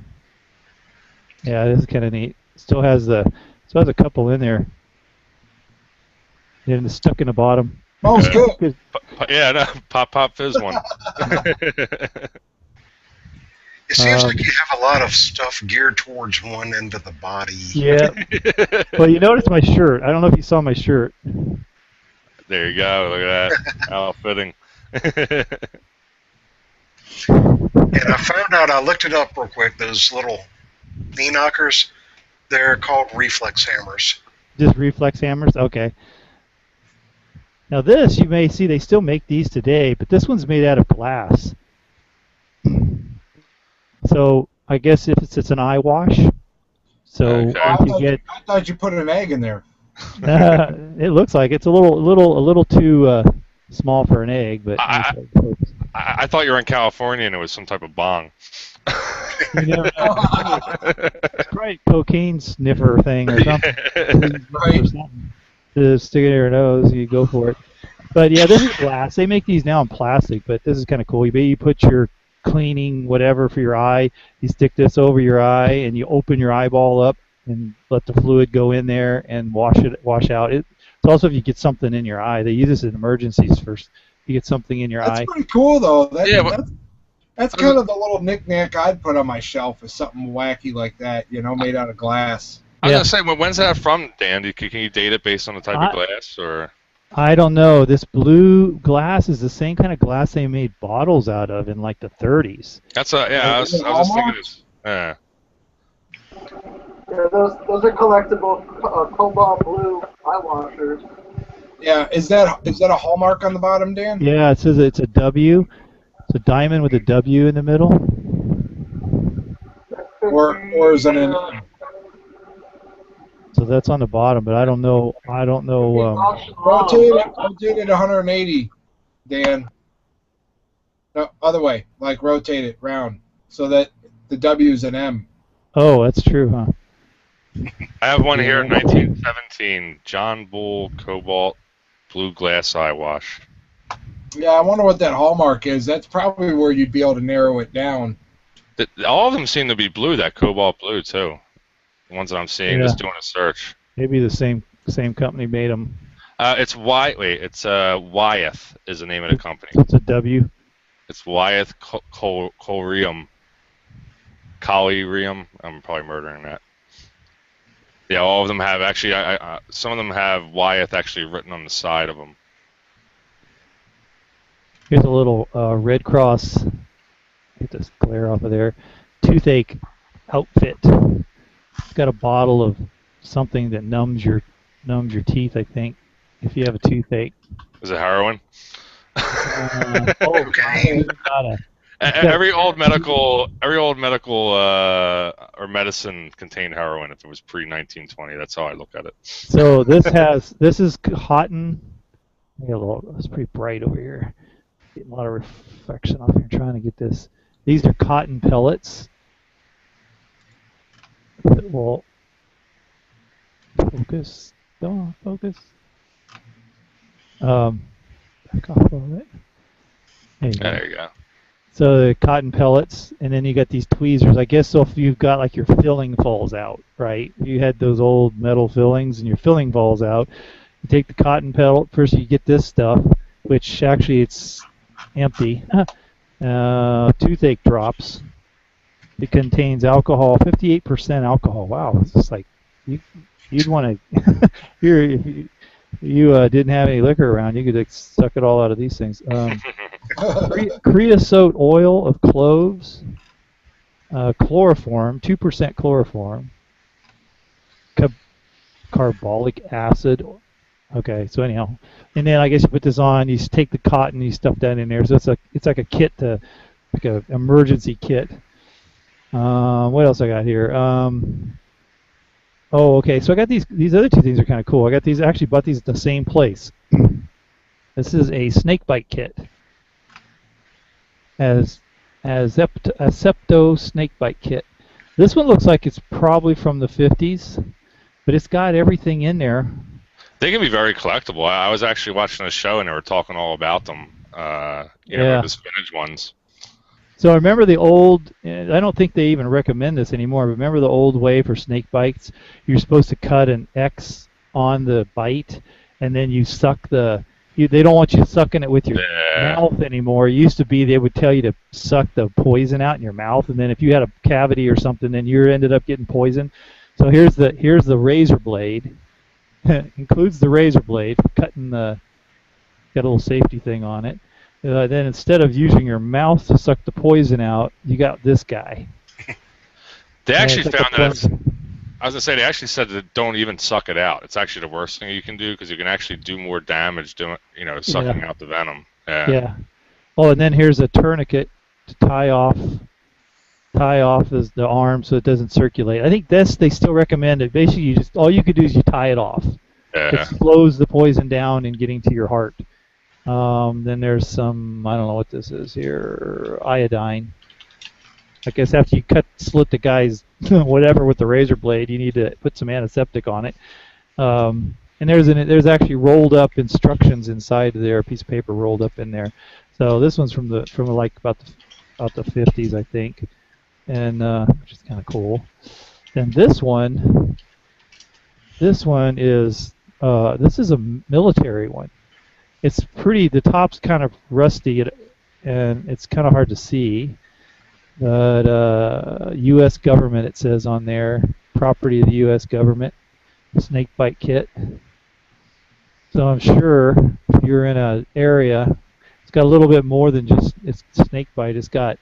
Yeah, this is kind of neat. Still has a couple in there. And it's stuck in the bottom. Smells good. Yeah, no, pop fizz one. It seems like you have a lot of stuff geared towards one end of the body. Yeah. Well, you notice my shirt. I don't know if you saw my shirt. There you go. Look at that. How fitting. And I found out, I looked it up real quick, those little knee knockers, they're called reflex hammers. Just reflex hammers? Okay. Now this, you may see, they still make these today, but this one's made out of glass. So I guess if it's an eye wash. So Okay. I thought you put an egg in there. it looks like it's a little too small for an egg, but I thought you were in California and it was some type of bong. you never know. It's probably a cocaine sniffer thing or something. Right. Or something. To stick it in your nose, you go for it. But yeah, this is glass. They make these now in plastic, but this is kind of cool. You put your cleaning whatever for your eye. You stick this over your eye, and you open your eyeball up and let the fluid go in there and wash out. It's also if you get something in your eye. They use this in emergencies first. You get something in your eye. That's pretty cool, though. Yeah, That's kind of the little knick-knack I'd put on my shelf, is something wacky like that, made out of glass. I was gonna say, well, when's that from, Dan? Can you date it based on the type of glass, or? I don't know. This blue glass is the same kind of glass they made bottles out of in like the 30s. That's I was just thinking this. Yeah, those are collectible cobalt blue eye washers. Yeah, is that a hallmark on the bottom, Dan? Yeah, it says it's a W. It's a diamond with a W in the middle. Or is it an M? So that's on the bottom, but I don't know. Rotate it 180, Dan. No, other way, like rotate it round, so that the W is an M. Oh, that's true, huh? I have one here, 1917, John Bull Cobalt Blue Glass Eye Wash. Yeah, I wonder what that hallmark is. That's probably where you'd be able to narrow it down. All of them seem to be blue, that cobalt blue, too. The ones that I'm seeing, just doing a search. Maybe the same company made them. It's Wyeth is the name of the company. So it's a W? It's Wyeth Colrium. Collyrium. I'm probably murdering that. Yeah, all of them have actually. Some of them have Wyeth actually written on the side of them. Here's a little Red Cross. Get this glare off of there. Toothache outfit. It's got a bottle of something that numbs your teeth, I think, if you have a toothache. Is it heroin? Okay. Every old medical or medicine contained heroin if it was pre-1920. That's how I look at it. So this is cotton. It's pretty bright over here. Getting a lot of reflection off here. Trying to get this. These are cotton pellets that will focus. Go on, focus. Back off a little bit. There you go. So the cotton pellets, and then you got these tweezers. I guess so if you've got like your filling falls out, right? You had those old metal fillings, and your filling falls out. You take the cotton pellet. First, you get this stuff, which actually it's empty. Toothache drops. It contains alcohol, 58% alcohol. Wow, it's just like you'd want to. If you didn't have any liquor around, you could like, suck it all out of these things. Creosote oil of cloves, chloroform, 2% chloroform, carbolic acid. Okay, so anyhow, and then I guess you put this on. You take the cotton, you stuff that in there. So it's like a kit like a emergency kit. What else I got here? Oh, okay. So I got these other two things are kind of cool. I got these. I actually bought these at the same place. This is a snake bite kit. As a septo snake bite kit. This one looks like it's probably from the 50s, but it's got everything in there. They can be very collectible. I was actually watching a show and they were talking all about them. The vintage ones. So I remember the old, I don't think they even recommend this anymore, but remember the old way for snake bites? You're supposed to cut an X on the bite, and then you suck they don't want you sucking it with your mouth anymore. It used to be they would tell you to suck the poison out in your mouth, and then if you had a cavity or something, then you ended up getting poisoned. So here's the razor blade. Includes the razor blade for cutting got a little safety thing on it. Then instead of using your mouth to suck the poison out, you got this guy. They actually found that I was going to say, they actually said that don't even suck it out. It's actually the worst thing you can do because you can actually do more damage doing, sucking out the venom. Yeah. Oh, and then here's a tourniquet to tie off the arm so it doesn't circulate. I think they still recommend it. Basically, all you could do is you tie it off. Yeah. It slows the poison down in getting to your heart. Then there's some, I don't know what this is here, iodine. I guess after you slit the guy's whatever with the razor blade, you need to put some antiseptic on it. And there's actually rolled up instructions inside there, a piece of paper rolled up in there. So this one's from like about the 50s, I think, and which is kind of cool. And this one is this is a military one. It's pretty. The top's kind of rusty, and it's kind of hard to see. But U.S. government, it says on there, property of the U.S. government, snake bite kit. So I'm sure if you're in an area, it's got a little bit more than just it's snake bite. It's got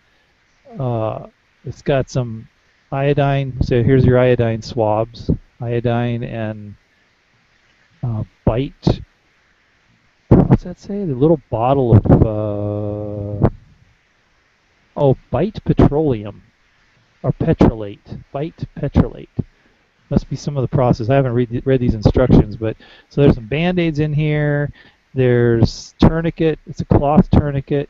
some iodine. So here's your iodine swabs, iodine and bite. What's that say? The little bottle of bite petroleum or petrolate. Bite petrolate. Must be some of the process. I haven't read these instructions, but so there's some band-aids in here. There's tourniquet. It's a cloth tourniquet.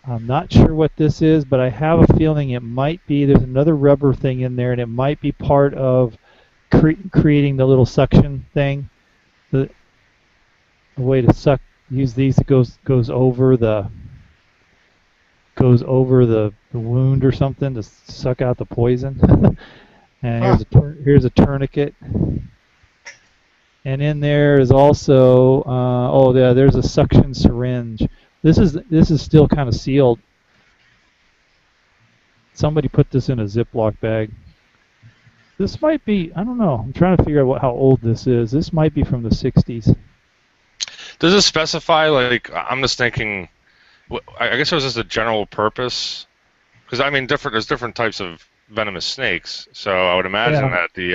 I'm not sure what this is, but I have a feeling it might be. There's another rubber thing in there, and it might be part of creating the little suction thing. The way to use these, it goes over the wound or something to suck out the poison. And here's a tourniquet. And in there is also there's a suction syringe. This is still kind of sealed. Somebody put this in a Ziploc bag. This might be, I don't know. I'm trying to figure out how old this is. This might be from the 60s. Does it specify, like, I'm just thinking, I guess it was just a general purpose? Because, I mean, there's different types of venomous snakes, so I would imagine that the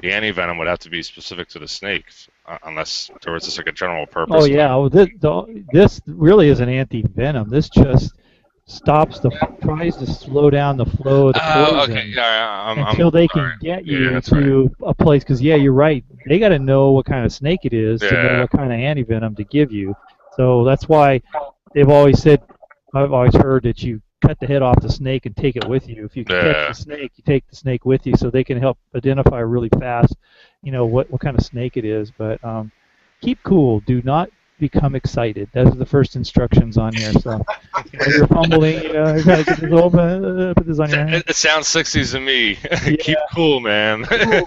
anti-venom would have to be specific to the snakes, unless there was just like a general purpose. Oh, yeah. Well, this really is an anti-venom. This just tries to slow down the flow of the poison until they can get you to a place. Because you're right. They got to know what kind of snake it is to know what kind of anti-venom to give you. So that's why they've always said, I've always heard that you cut the head off the snake and take it with you. If you catch the snake, you take the snake with you, so they can help identify really fast, what kind of snake it is. But keep cool. Do not become excited. Those are the first instructions on here. So you're fumbling, you gotta get this open, put this on your hand. It sounds 60s to me. Keep cool, man. That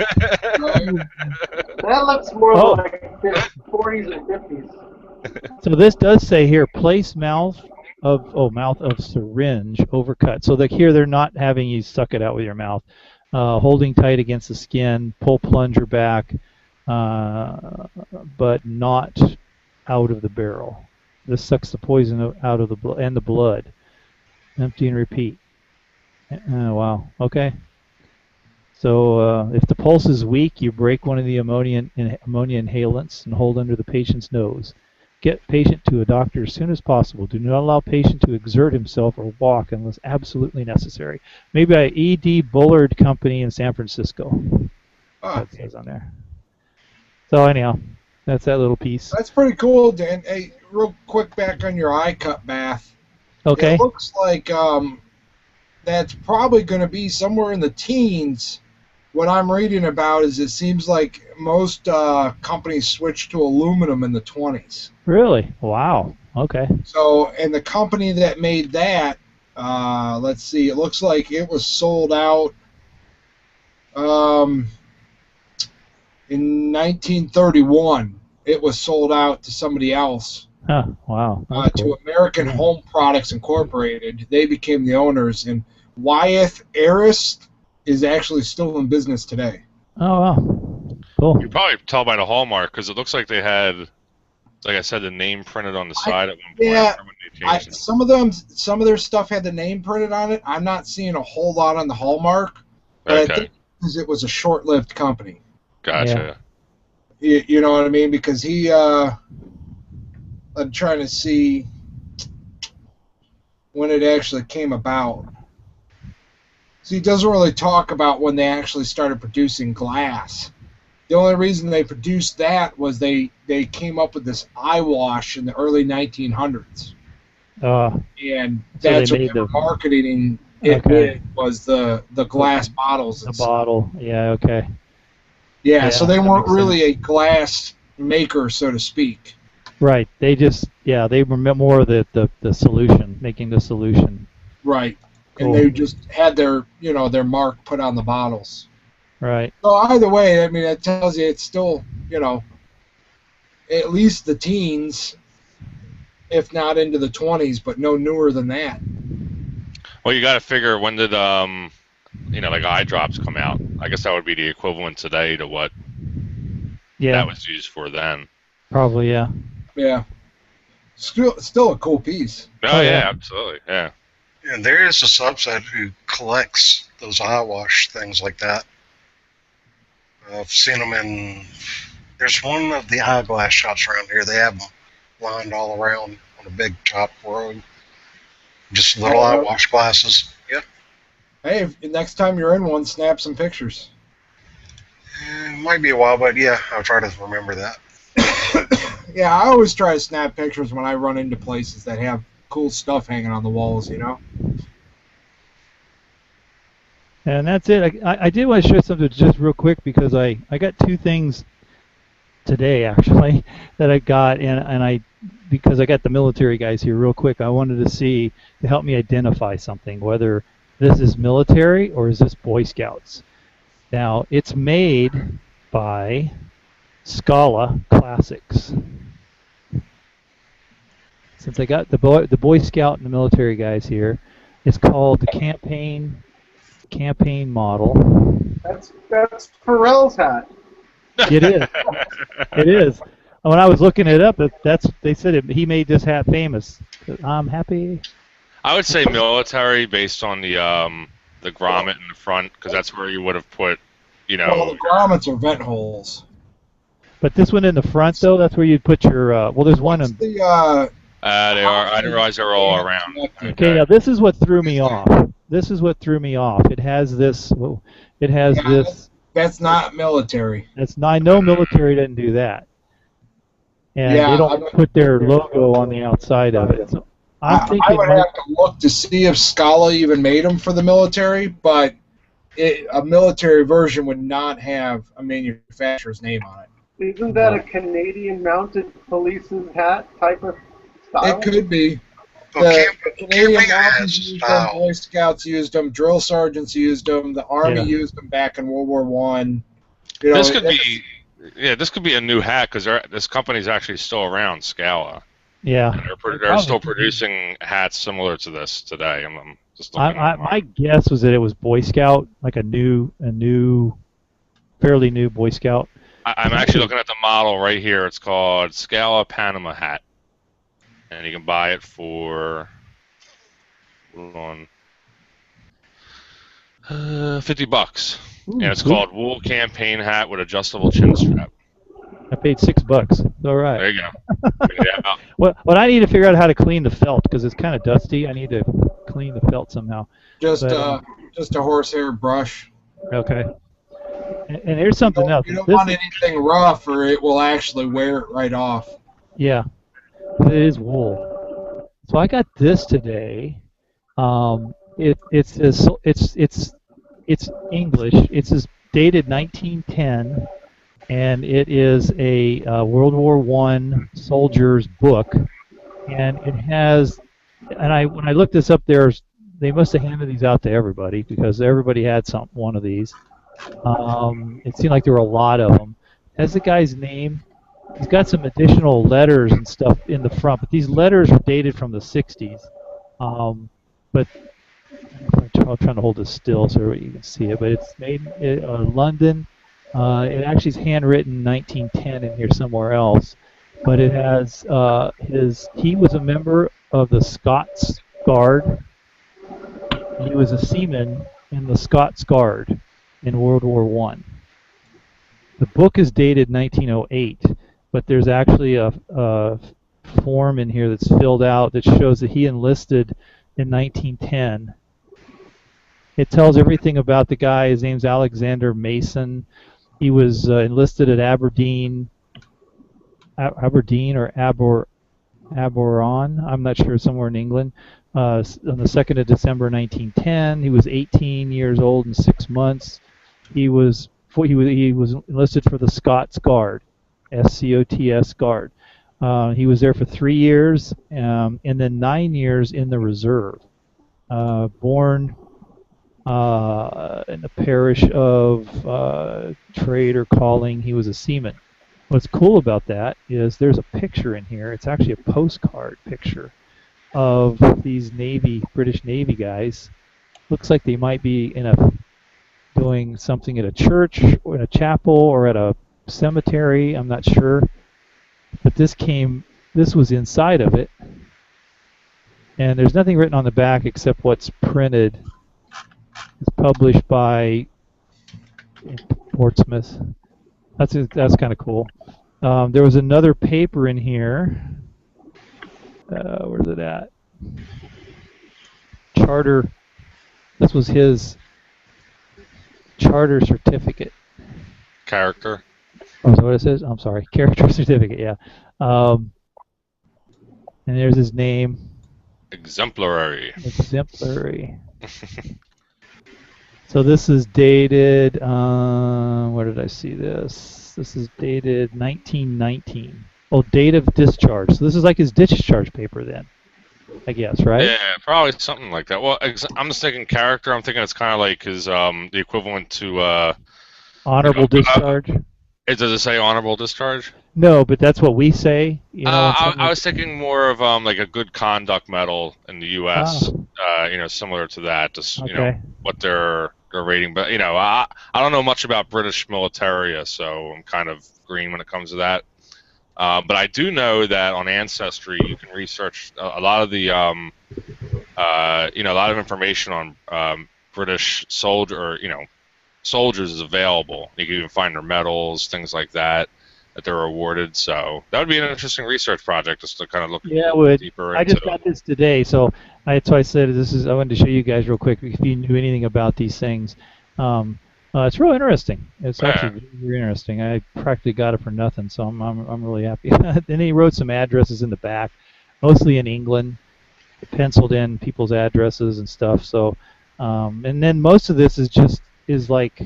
looks more like 40s and 50s. So this does say here, place mouth of syringe overcut. So here they're not having you suck it out with your mouth. Holding tight against the skin, pull plunger back, but not out of the barrel. This sucks the poison out of the blood. Empty and repeat. Wow. Okay. So if the pulse is weak, you break one of the ammonia inhalants and hold under the patient's nose. Get patient to a doctor as soon as possible. Do not allow patient to exert himself or walk unless absolutely necessary. Maybe by E.D. Bullard Company in San Francisco. That says on there. So anyhow, that's that little piece. That's pretty cool, Dan. Hey, real quick back on your eye cut bath. Okay. It looks like that's probably going to be somewhere in the teens what I'm reading about is it seems like most companies switched to aluminum in the 20s. Really? Wow. Okay. So, and the company that made that, let's see, it looks like it was sold out in 1931. It was sold out to somebody else. Huh. Wow. That's To cool. American Home Products Incorporated. They became the owners, and Wyeth Arist is actually still in business today. Oh wow. Cool. You probably tell by the hallmark because it looks like they had, like I said, the name printed on the side at one point. Yeah, When they changed it. some of their stuff had the name printed on it. I'm not seeing a whole lot on the hallmark, but I Okay, think because it was a short-lived company. gotcha. You know what I mean? Because I'm trying to see when it actually came about. So he doesn't really talk about when they actually started producing glass. The only reason they produced that was they came up with this eyewash in the early 1900s. And So that's they what made they were the- marketing it Okay. with, was the glass bottles. The And stuff. bottle. Yeah. Okay. Yeah, so they that weren't makes really a glass maker, so to speak. Right. They just they were more of the solution, making the solution. Right. Cool. And they just had their their mark put on the bottles. Right. So either way, I mean, it tells you it's still, at least the teens, if not into the 20s, but no newer than that. Well, you got to figure when did like eye drops come out? I guess that would be the equivalent today to what Yeah. that was used for then. Probably. Yeah. Yeah. Still a cool piece. Oh, yeah. yeah, absolutely, yeah. And there is a subset who collects those eyewash things like that. I've seen them in. There's one of the eyeglass shops around here. They have them lined all around on a big top row. Just little eyewash glasses. Yep. Hey, next time you're in one, snap some pictures. It might be a while, but yeah, I'll try to remember that. Yeah, I always try to snap pictures when I run into places that have cool stuff hanging on the walls, And that's it. I did want to share something just real quick because I got two things today actually that I got and because I got the military guys here real quick. I wanted to see to help me identify something, whether this is military or is this Boy Scouts. Now it's made by Scala Classics. Since I got the Boy Scout and the military guys here, it's called the campaign model. That's Pharrell's hat. It is. It is. When I was looking it up, they said he made this hat famous. I'm happy. I would say military based on the grommet in the front, because that's where you would have put, Well, the grommets are vent holes. But this one in the front, though, that's where you'd put your. There's one in. The, they are. I didn't realize they were all around. Okay, now this is what threw me off. It has this. It has Yeah, this. That's not military. I know military doesn't do that. And Yeah, they don't put their logo on the outside of it. So I'm I thinking. would have to look to see if Scala even made them for the military, but a military version would not have a manufacturer's name on it. Isn't that a Canadian mounted police's hat type of style? It could be. Well, The Canadian camping has Mounties used them, style. Boy Scouts used them, drill sergeants used them, the Army Yeah. used them back in World War One. This could be a new hat because this company's actually still around, Scala. Yeah. They're still producing hats similar to this today. I'm just looking at My guess was that it was Boy Scout, like a fairly new Boy Scout. I'm actually looking at the model right here. It's called Scala Panama hat, and you can buy it for hold on, $50. And it's called Wool Campaign Hat with adjustable chin strap. I paid $6. All right. There you go. Yeah. What I need to figure out how to clean the felt because it's kind of dusty. I need to clean the felt somehow. just But, a horsehair brush. Okay. And here's something else. You don't This- want anything rough, or it will actually wear it right off. Yeah, it is wool. So I got this today. It's English. It's dated 1910, and it is a World War I soldier's book, and it has. And when I looked this up, they must have handed these out to everybody because everybody had one of these. It seemed like there were a lot of them. It has the guy's name. He's got some additional letters and stuff in the front, but these letters are dated from the 60s. But I'm trying to hold this still so you can see it. But it's made in London. It actually is handwritten 1910 in here somewhere else. But it has he was a member of the Scots Guard. He was a seaman in the Scots Guard in World War I. The book is dated 1908, but there's actually a form in here that's filled out that shows that he enlisted in 1910. It tells everything about the guy. His name's Alexander Mason. He was enlisted at Aberdeen or Aboron, I'm not sure, somewhere in England, on the 2nd of December 1910. He was 18 years old and 6 months. He was enlisted for the Scots Guard, SCOTS Guard. He was there for 3 years, and then 9 years in the reserve. Born in the parish of trade or calling, he was a seaman. What's cool about that is there's a picture in here. It's actually a postcard picture of these British Navy guys. Looks like they might be doing something at a church or in a chapel or at a cemetery. I'm not sure. But this was inside of it. And there's nothing written on the back except what's printed. It's published by Portsmouth. That's kind of cool. There was another paper in here. Where's it at? Charter. This was his charter certificate. Character. Oh, is that what it says? I'm sorry. Character certificate, yeah. And there's his name. Exemplary. So this is dated, where did I see this? This is dated 1919. Oh, date of discharge. So this is like his discharge paper then, I guess, right? Yeah, probably something like that. Well, I'm just thinking character. I'm thinking it's kind of like his the equivalent to honorable discharge. Does it say honorable discharge? No, but that's what we say. I was thinking more of like a good conduct medal in the U.S. Similar to that. Just okay. What their rating, but I don't know much about British Militaria, so I'm kind of green when it comes to that. But I do know that on Ancestry you can research a lot of the a lot of information on British soldiers is available. You can even find their medals, things like that they're awarded. So that would be an interesting research project just to kind of look deeper into. I just got this today, so I said I wanted to show you guys real quick if you knew anything about these things. It's real interesting. It's actually very interesting. I practically got it for nothing, so I'm really happy. Then he wrote some addresses in the back, mostly in England, penciled in people's addresses and stuff. So, and then most of this is like,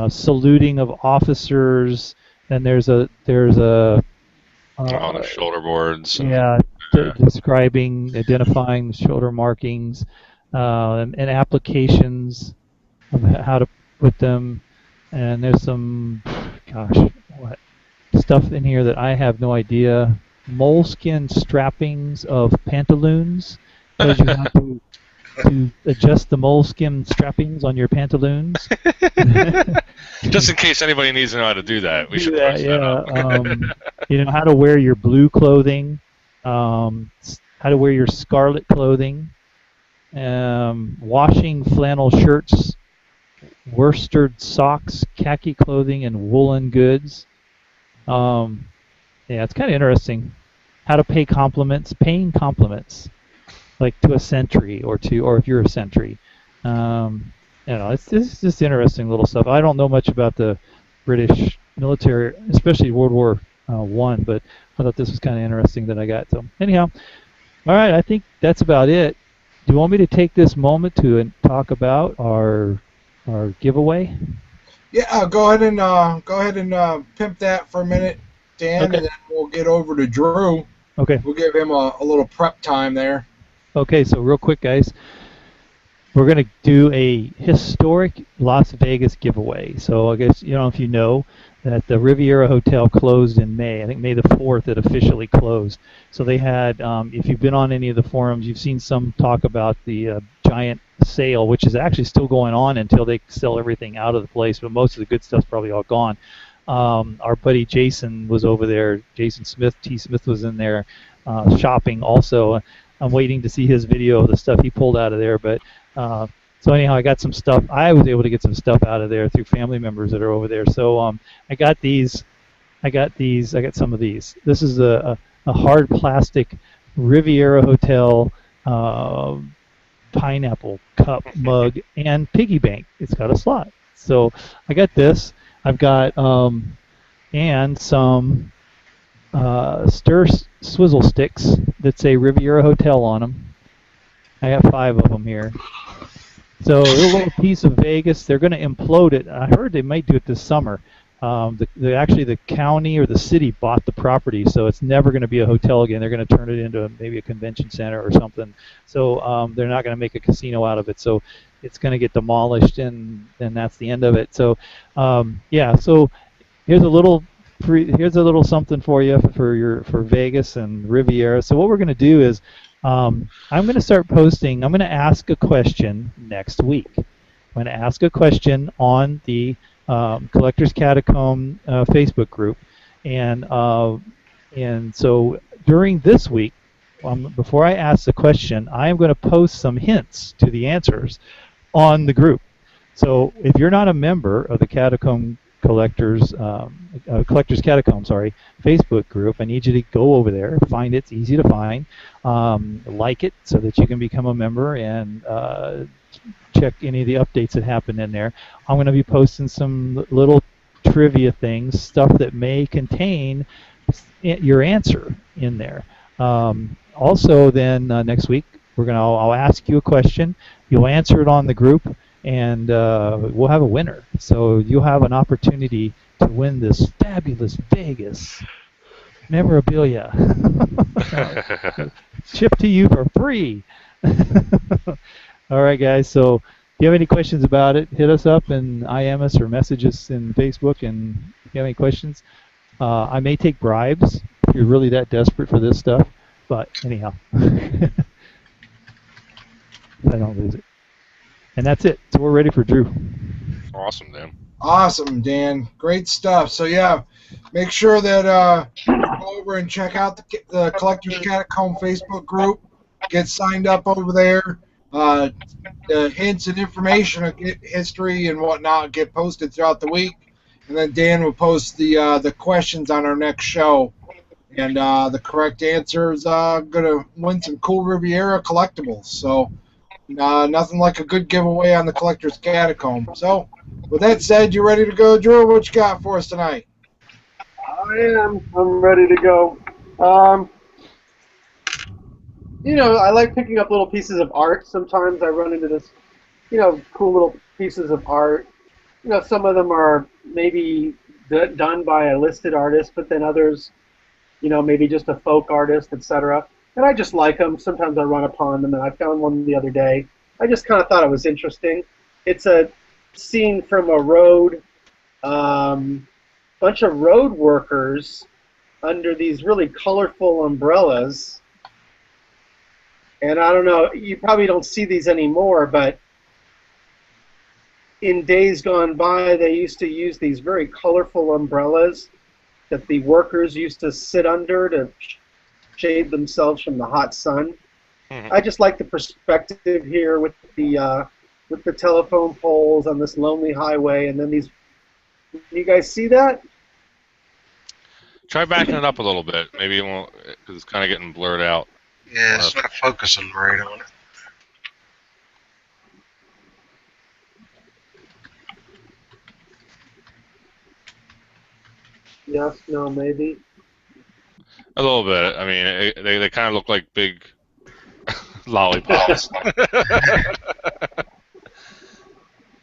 saluting of officers, and there's a on the shoulder boards. Identifying the shoulder markings, and applications of how to put them. And there's some, stuff in here that I have no idea. Moleskin strappings of pantaloons. Tells you how to adjust the moleskin strappings on your pantaloons. Just in case anybody needs to know how to do that, we should post that up. How to wear your blue clothing, how to wear your scarlet clothing, washing flannel shirts, worsted socks, khaki clothing, and woolen goods. It's kind of interesting. How to pay compliments, paying compliments, like to a sentry or if you're a sentry. It's just interesting little stuff. I don't know much about the British military, especially World War I, but I thought this was kind of interesting that I got. So anyhow, all right, I think that's about it. Do you want me to take this moment to talk about our our giveaway. Yeah, go ahead and pimp that for a minute, Dan, Okay. and then we'll get over to Drew. Okay. We'll give him a little prep time there. Okay, so real quick, guys. We're going to do a historic Las Vegas giveaway. So I guess, if you know that the Riviera Hotel closed in May. I think May the 4th it officially closed. So they had, if you've been on any of the forums, you've seen some talk about the giant sale, which is actually still going on until they sell everything out of the place, but most of the good stuff's probably all gone. Our buddy Jason was over there. Jason Smith, T. Smith was in there shopping also. I'm waiting to see his video of the stuff he pulled out of there, but so anyhow, I got some stuff. I was able to get some stuff out of there through family members that are over there. So I got these. I got some of these. This is a hard plastic Riviera Hotel pineapple cup mug and piggy bank. It's got a slot. So I got this. I've got and some stir swizzle sticks that say Riviera Hotel on them. I have 5 of them here. So a little piece of Vegas. They're going to implode it. I heard they might do it this summer. Actually, the county or the city bought the property, so it's never going to be a hotel again. They're going to turn it into maybe a convention center or something. So they're not going to make a casino out of it. So it's going to get demolished, and then that's the end of it. So yeah. So here's a little something for you for Vegas and Riviera. So what we're going to do is I'm going to start posting. I'm going to ask a question next week. I'm going to ask a question on the Collectors Catacomb Facebook group, and so during this week, before I ask the question, I am going to post some hints to the answers on the group. So if you're not a member of the Catacomb Collectors Catacomb, Facebook group, I need you to go over there, find it. It's easy to find, like it so that you can become a member and check any of the updates that happen in there. I'm going to be posting some little trivia things, stuff that may contain your answer in there. Also, then next week I'll ask you a question. You'll answer it on the group, and we'll have a winner. So you'll have an opportunity to win this fabulous Vegas memorabilia shipped to you for free. All right, guys. So if you have any questions about it, hit us up and IM us or message us in Facebook. And if you have any questions, I may take bribes if you're really that desperate for this stuff. But anyhow, I don't lose it. And that's it. So we're ready for Drew. Awesome, Dan. Awesome, Dan. Great stuff. So yeah, make sure that go over and check out the Collectors Catacomb Facebook group. Get signed up over there. The hints and information, history and whatnot, get posted throughout the week, and then Dan will post the questions on our next show. And the correct answer is gonna win some cool Riviera collectibles. So nothing like a good giveaway on the Collector's Catacomb. So with that said, you ready to go, Drew? What you got for us tonight? I am. I'm ready to go. I like picking up little pieces of art. Sometimes I run into this, cool little pieces of art. Some of them are maybe done by a listed artist, but then others, maybe just a folk artist, etc. And I just like them. Sometimes I run upon them, and I found one the other day. I just kind of thought it was interesting. It's a scene from a road, bunch of road workers under these really colorful umbrellas. And I don't know, you probably don't see these anymore, but in days gone by, they used to use these very colorful umbrellas that the workers used to sit under to shade themselves from the hot sun. Mm-hmm. I just like the perspective here with the telephone poles on this lonely highway, and then these. You guys see that? Try backing it up a little bit. Maybe it won't, because it's kind of getting blurred out. Yeah, it's not focusing right on it. Yes, no, maybe. A little bit. I mean, they kind of look like big lollipops.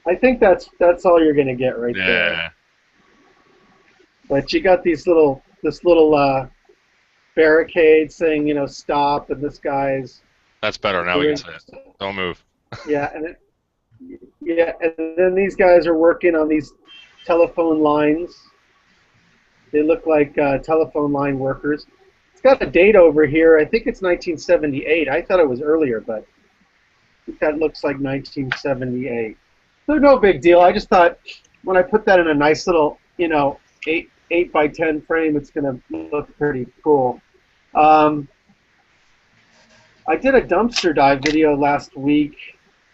I think that's all you're gonna get right there. Yeah. But you got this little barricade saying, stop, and this guy's That's better. Now we can see it. Don't move. yeah, and then these guys are working on these telephone lines. They look like telephone line workers. It's got a date over here. I think it's 1978. I thought it was earlier, but that looks like 1978. So no big deal. I just thought when I put that in a nice little, 8 by 10 frame, it's going to look pretty cool. I did a dumpster dive video last week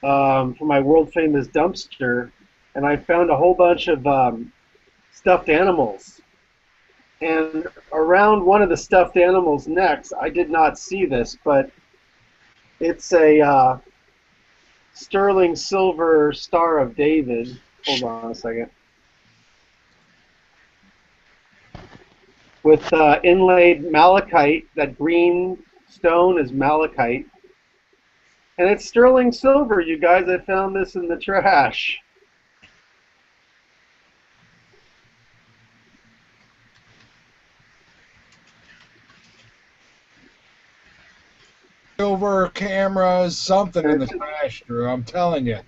for my world famous dumpster, and I found a whole bunch of stuffed animals. And around one of the stuffed animals' necks, I did not see this, but it's a sterling silver Star of David. Hold on a second. With inlaid malachite. That green stone is malachite. And it's sterling silver, you guys. I found this in the trash. Silver cameras, something in the trash, Drew. I'm telling you.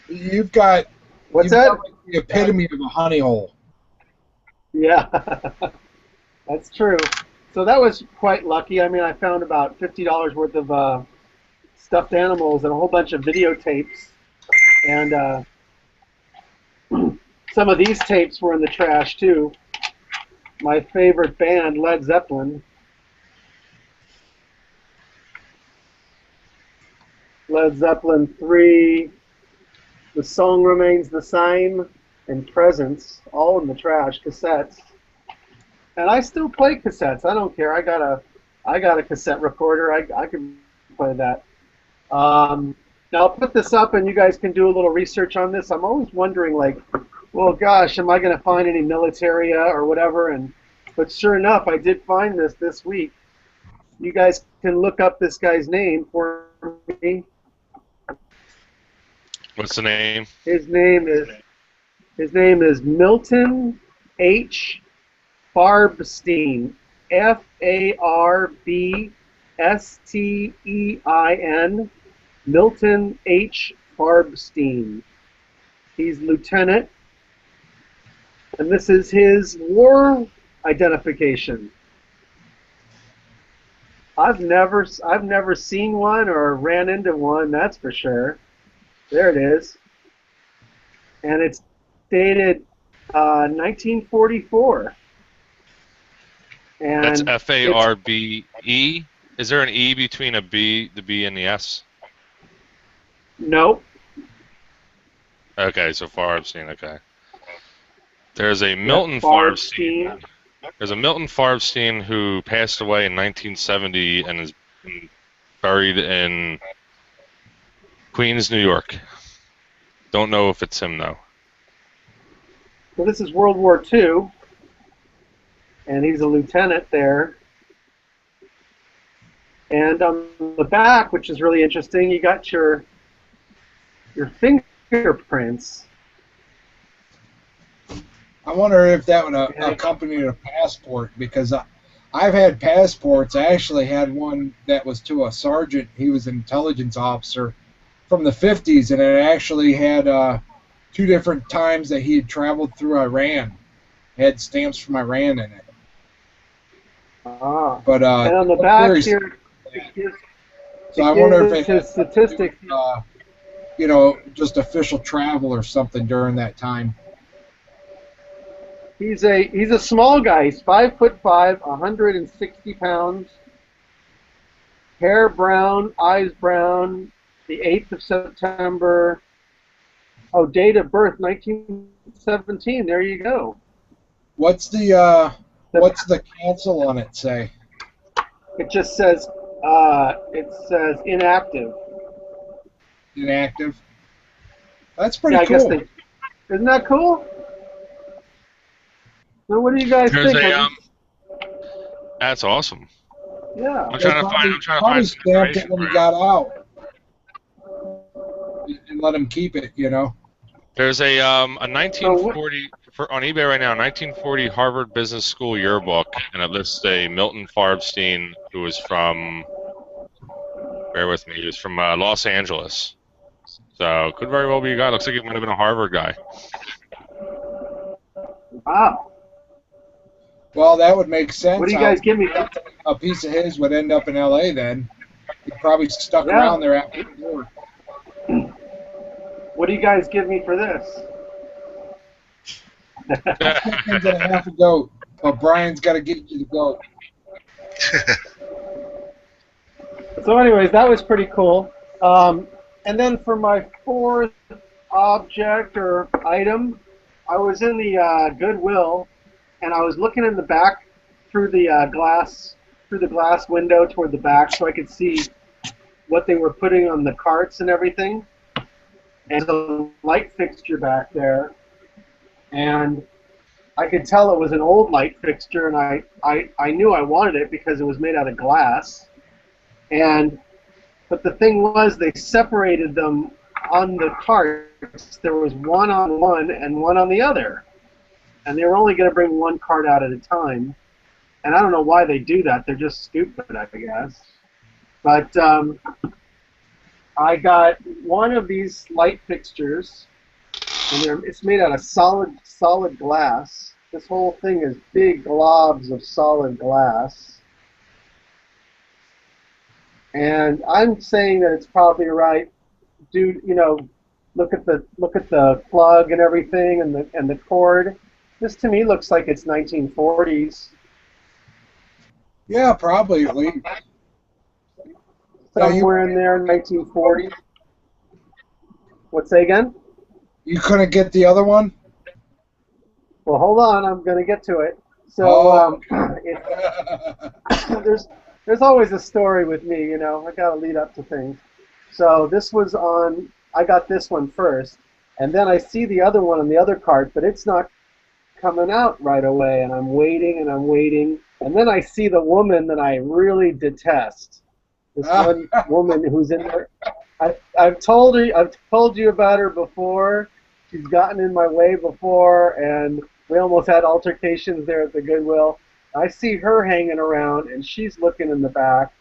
You've got What's that? Got like the epitome of a honey hole. Yeah, that's true. So that was quite lucky. I mean, I found about $50 worth of stuffed animals and a whole bunch of videotapes. And some of these tapes were in the trash, too. My favorite band, Led Zeppelin. Led Zeppelin 3, The Song Remains the Same, and Presence, all in the trash, cassettes. And I still play cassettes. I don't care. I got a cassette recorder. I can play that. Now I'll put this up, and you guys can do a little research on this. I'm always wondering, like, well, gosh, am I going to find any Militaria or whatever? But sure enough, I did find this week. You guys can look up this guy's name for me. What's the name? His name is Milton H. Farbstein. Farbstein. Milton H. Farbstein. He's lieutenant, and this is his war identification. I've never seen one or ran into one, that's for sure. There it is. And it's dated 1944. And that's F-A-R-B-E? Is there an E between the B and the S? Nope. Okay, so Farbstein, okay. There's a Milton Farbstein. There's a Milton Farbstein who passed away in 1970 and is buried in Queens, New York. Don't know if it's him, though. So this is World War II, and he's a lieutenant there. And on the back, which is really interesting, you got your fingerprints. I wonder if that would accompany a passport, because I've had passports. I actually had one that was to a sergeant. He was an intelligence officer from the 50s, and it actually had 2 different times that he had traveled through Iran. It had stamps from Iran in it. But and on the back here, so I wonder if it his statistics. Just official travel or something during that time. He's a small guy. He's 5'5", 160 pounds. Hair brown, eyes brown. The 8th of September. Oh, date of birth 1917. There you go. What's the cancel on it say? It just says inactive. Inactive. That's pretty cool. I guess isn't that cool? So what do you guys think? That's awesome. Yeah. I'm trying to find some stamped it information when for he him. got out and let him keep it, There's a So what, 1940 on eBay right now, 1940 Harvard Business School yearbook, and it lists a Milton Farbstein who was from, bear with me, he was from Los Angeles. So could very well be a guy. Looks like he might have been a Harvard guy. wow. Well, that would make sense. What do you guys give me? A piece of his would end up in L.A. then. He probably stuck Yeah. around there after the war. What do you guys give me for this? Chickens and a half a goat, but Brian's got to get you the goat. So anyways, that was pretty cool. And then for my fourth object or item, I was in the Goodwill, and I was looking in the back through the glass window toward the back, so I could see what they were putting on the carts and everything. And the light fixture back there, and I could tell it was an old light fixture, and I knew I wanted it because it was made out of glass. But the thing was, they separated them on the carts. There was one on one and one on the other. And they were only going to bring one cart out at a time. And I don't know why they do that. They're just stupid, I guess. But I got one of these light fixtures, and it's made out of solid glass. This whole thing is big globs of solid glass. And I'm saying that it's probably right, dude. You know, look at the plug and everything, and the cord. This to me looks like it's 1940s. Yeah, probably. Somewhere in there, 1940s. What's that again? You couldn't get the other one? Well, hold on. I'm going to get to it. So there's always a story with me, you know. I got to lead up to things. So this was on. I got this one first, and then I see the other one on the other cart, but it's not coming out right away, and I'm waiting and I'm waiting, and then I see the woman that I really detest. This one woman who's in there. I've told you about her before. She's gotten in my way before, and we almost had altercations there at the Goodwill. I see her hanging around, and she's looking in the back,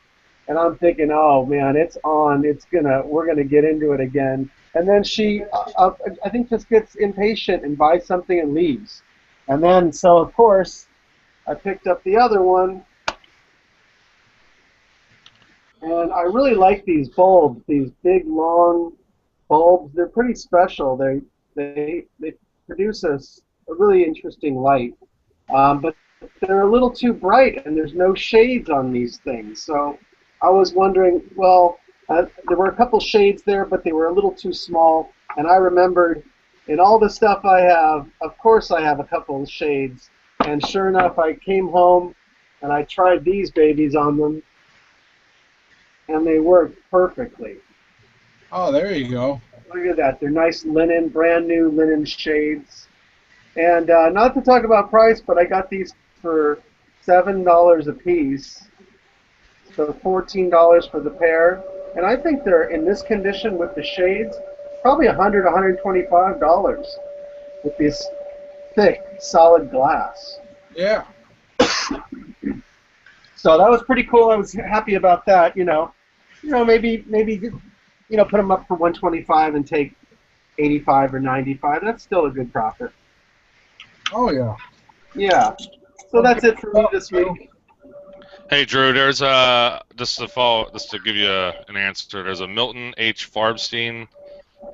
and I'm thinking, oh man, it's on. We're gonna get into it again. And then she, I think, just gets impatient and buys something and leaves. And then, so of course, I picked up the other one. And I really like these bulbs, these big, long bulbs. They're pretty special. They produce a really interesting light. But they're a little too bright, and there's no shades on these things. So I was wondering, well, there were a couple shades there, but they were a little too small. And I remembered, in all the stuff I have, of course I have a couple of shades. And sure enough, I came home, and I tried these babies on them. And they work perfectly. Oh, there you go. Look at that. They're nice linen, brand new linen shades. And not to talk about price, but I got these for $7 a piece. So $14 for the pair. And I think they're, in this condition with the shades, probably $100, $125 with this thick, solid glass. Yeah. So that was pretty cool. I was happy about that, you know. Maybe put them up for $125 and take $85 or $95. That's still a good profit. Oh yeah. Yeah. So that's it for me this week. Hey Drew, there's just to give you an answer. There's a Milton H. Farbstein,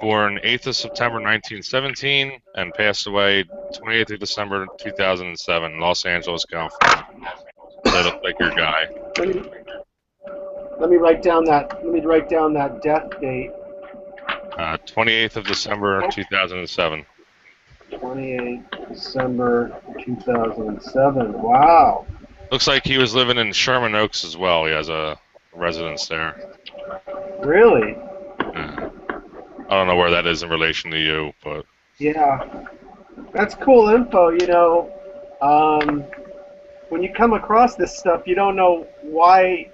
born 8th of September 1917 and passed away 28th of December 2007, Los Angeles, California. They look like your guy. Let me write down that death date. 28th of December 2007. 28th December 2007. Wow. Looks like he was living in Sherman Oaks as well. He has a residence there. Really? Yeah. I don't know where that is in relation to you, but yeah, that's cool info. You know, when you come across this stuff, you don't know why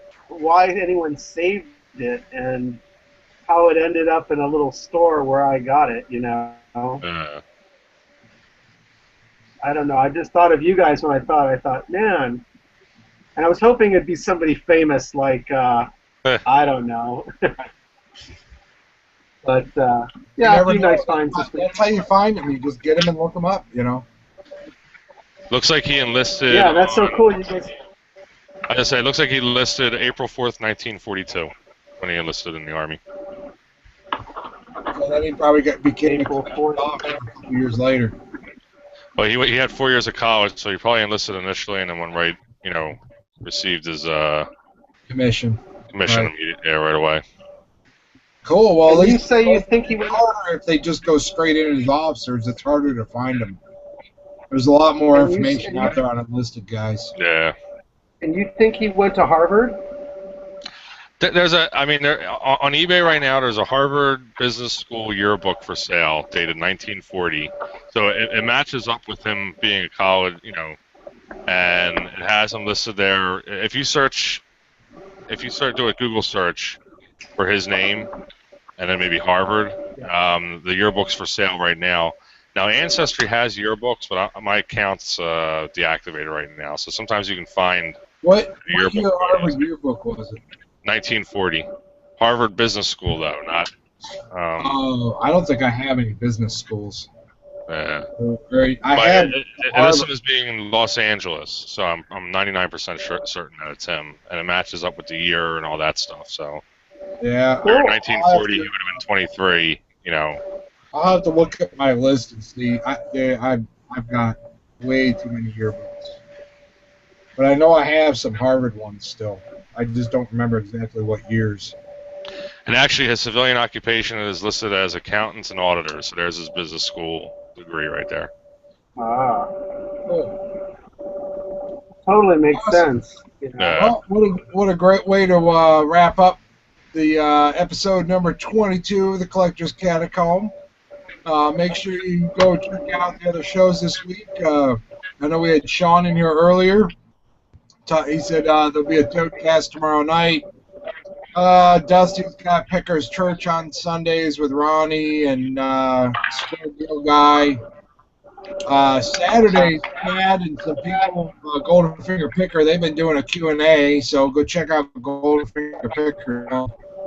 anyone saved it and how it ended up in a little store where I got it. You know. know? Uh, I don't know. I just thought of you guys when I thought, man. And I was hoping it'd be somebody famous like, I don't know. But, yeah, a never few know. nice finds this week. That's how you find them. You just get them and look them up, you know. looks like he enlisted. Yeah, that's so cool. You guys. I just say, it looks like he enlisted April 4th, 1942, when he enlisted in the Army. So then he probably became April a 4th. officer a couple years later. Well, he had 4 years of college, so he probably enlisted initially, and then went right, received his Commission. commission Right. immediately, right away. Cool. Well, at And you least say you think he it's went. harder if they just go straight in as officers. It's harder to find them. There's a lot more And you- information and you- out there on enlisted guys. Yeah. And you think he went to Harvard? There's on eBay right now, there's a Harvard Business School yearbook for sale dated 1940. So it matches up with him being a college, and it has him listed there. If you do a Google search for his name, and then maybe Harvard, the yearbook's for sale right now. Now, Ancestry has yearbooks, but my account's deactivated right now. So sometimes you can find What yearbook year photos. Harvard yearbook was it? 1940. Harvard Business School, though, not. I don't think I have any business schools. Yeah. I But had it lists him as being in Los Angeles, so I'm 99% certain that it's him, and it matches up with the year and all that stuff. So, yeah. in 1940, he would have been 23. I'll have to look at my list and see. I've got way too many yearbooks, but I know I have some Harvard ones still. I just don't remember exactly what years. And actually, his civilian occupation is listed as accountants and auditors. So there's his business school degree right there. Ah, Cool. totally makes Awesome. sense. Well, what a great way to wrap up the episode number 22 of the Collector's Catacomb. Make sure you go check out the other shows this week. I know we had Sean in here earlier. He said there'll be a Toadcast tomorrow night. Dusty's got Picker's Church on Sundays with Ronnie and Square Deal Guy. Saturdays, Chad and some people, Golden Finger Picker, they've been doing a Q&A, so go check out Golden Finger Picker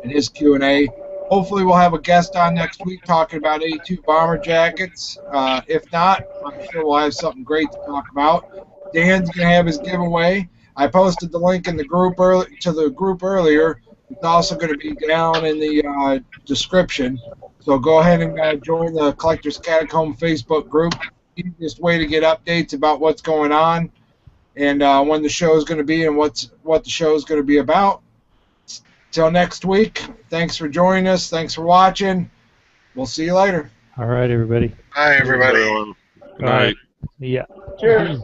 and his Q&A. Hopefully we'll have a guest on next week talking about A2 bomber jackets. If not, I'm sure we'll have something great to talk about. Dan's going to have his giveaway. I posted the link in the group earlier. It's also going to be down in the description. So go ahead and join the Collector's Catacomb Facebook group. Easiest way to get updates about what's going on and when the show is going to be and what the show is going to be about. Till next week, thanks for joining us. Thanks for watching. We'll see you later. All right, everybody. Hi, everybody. Good night. Yeah. Cheers.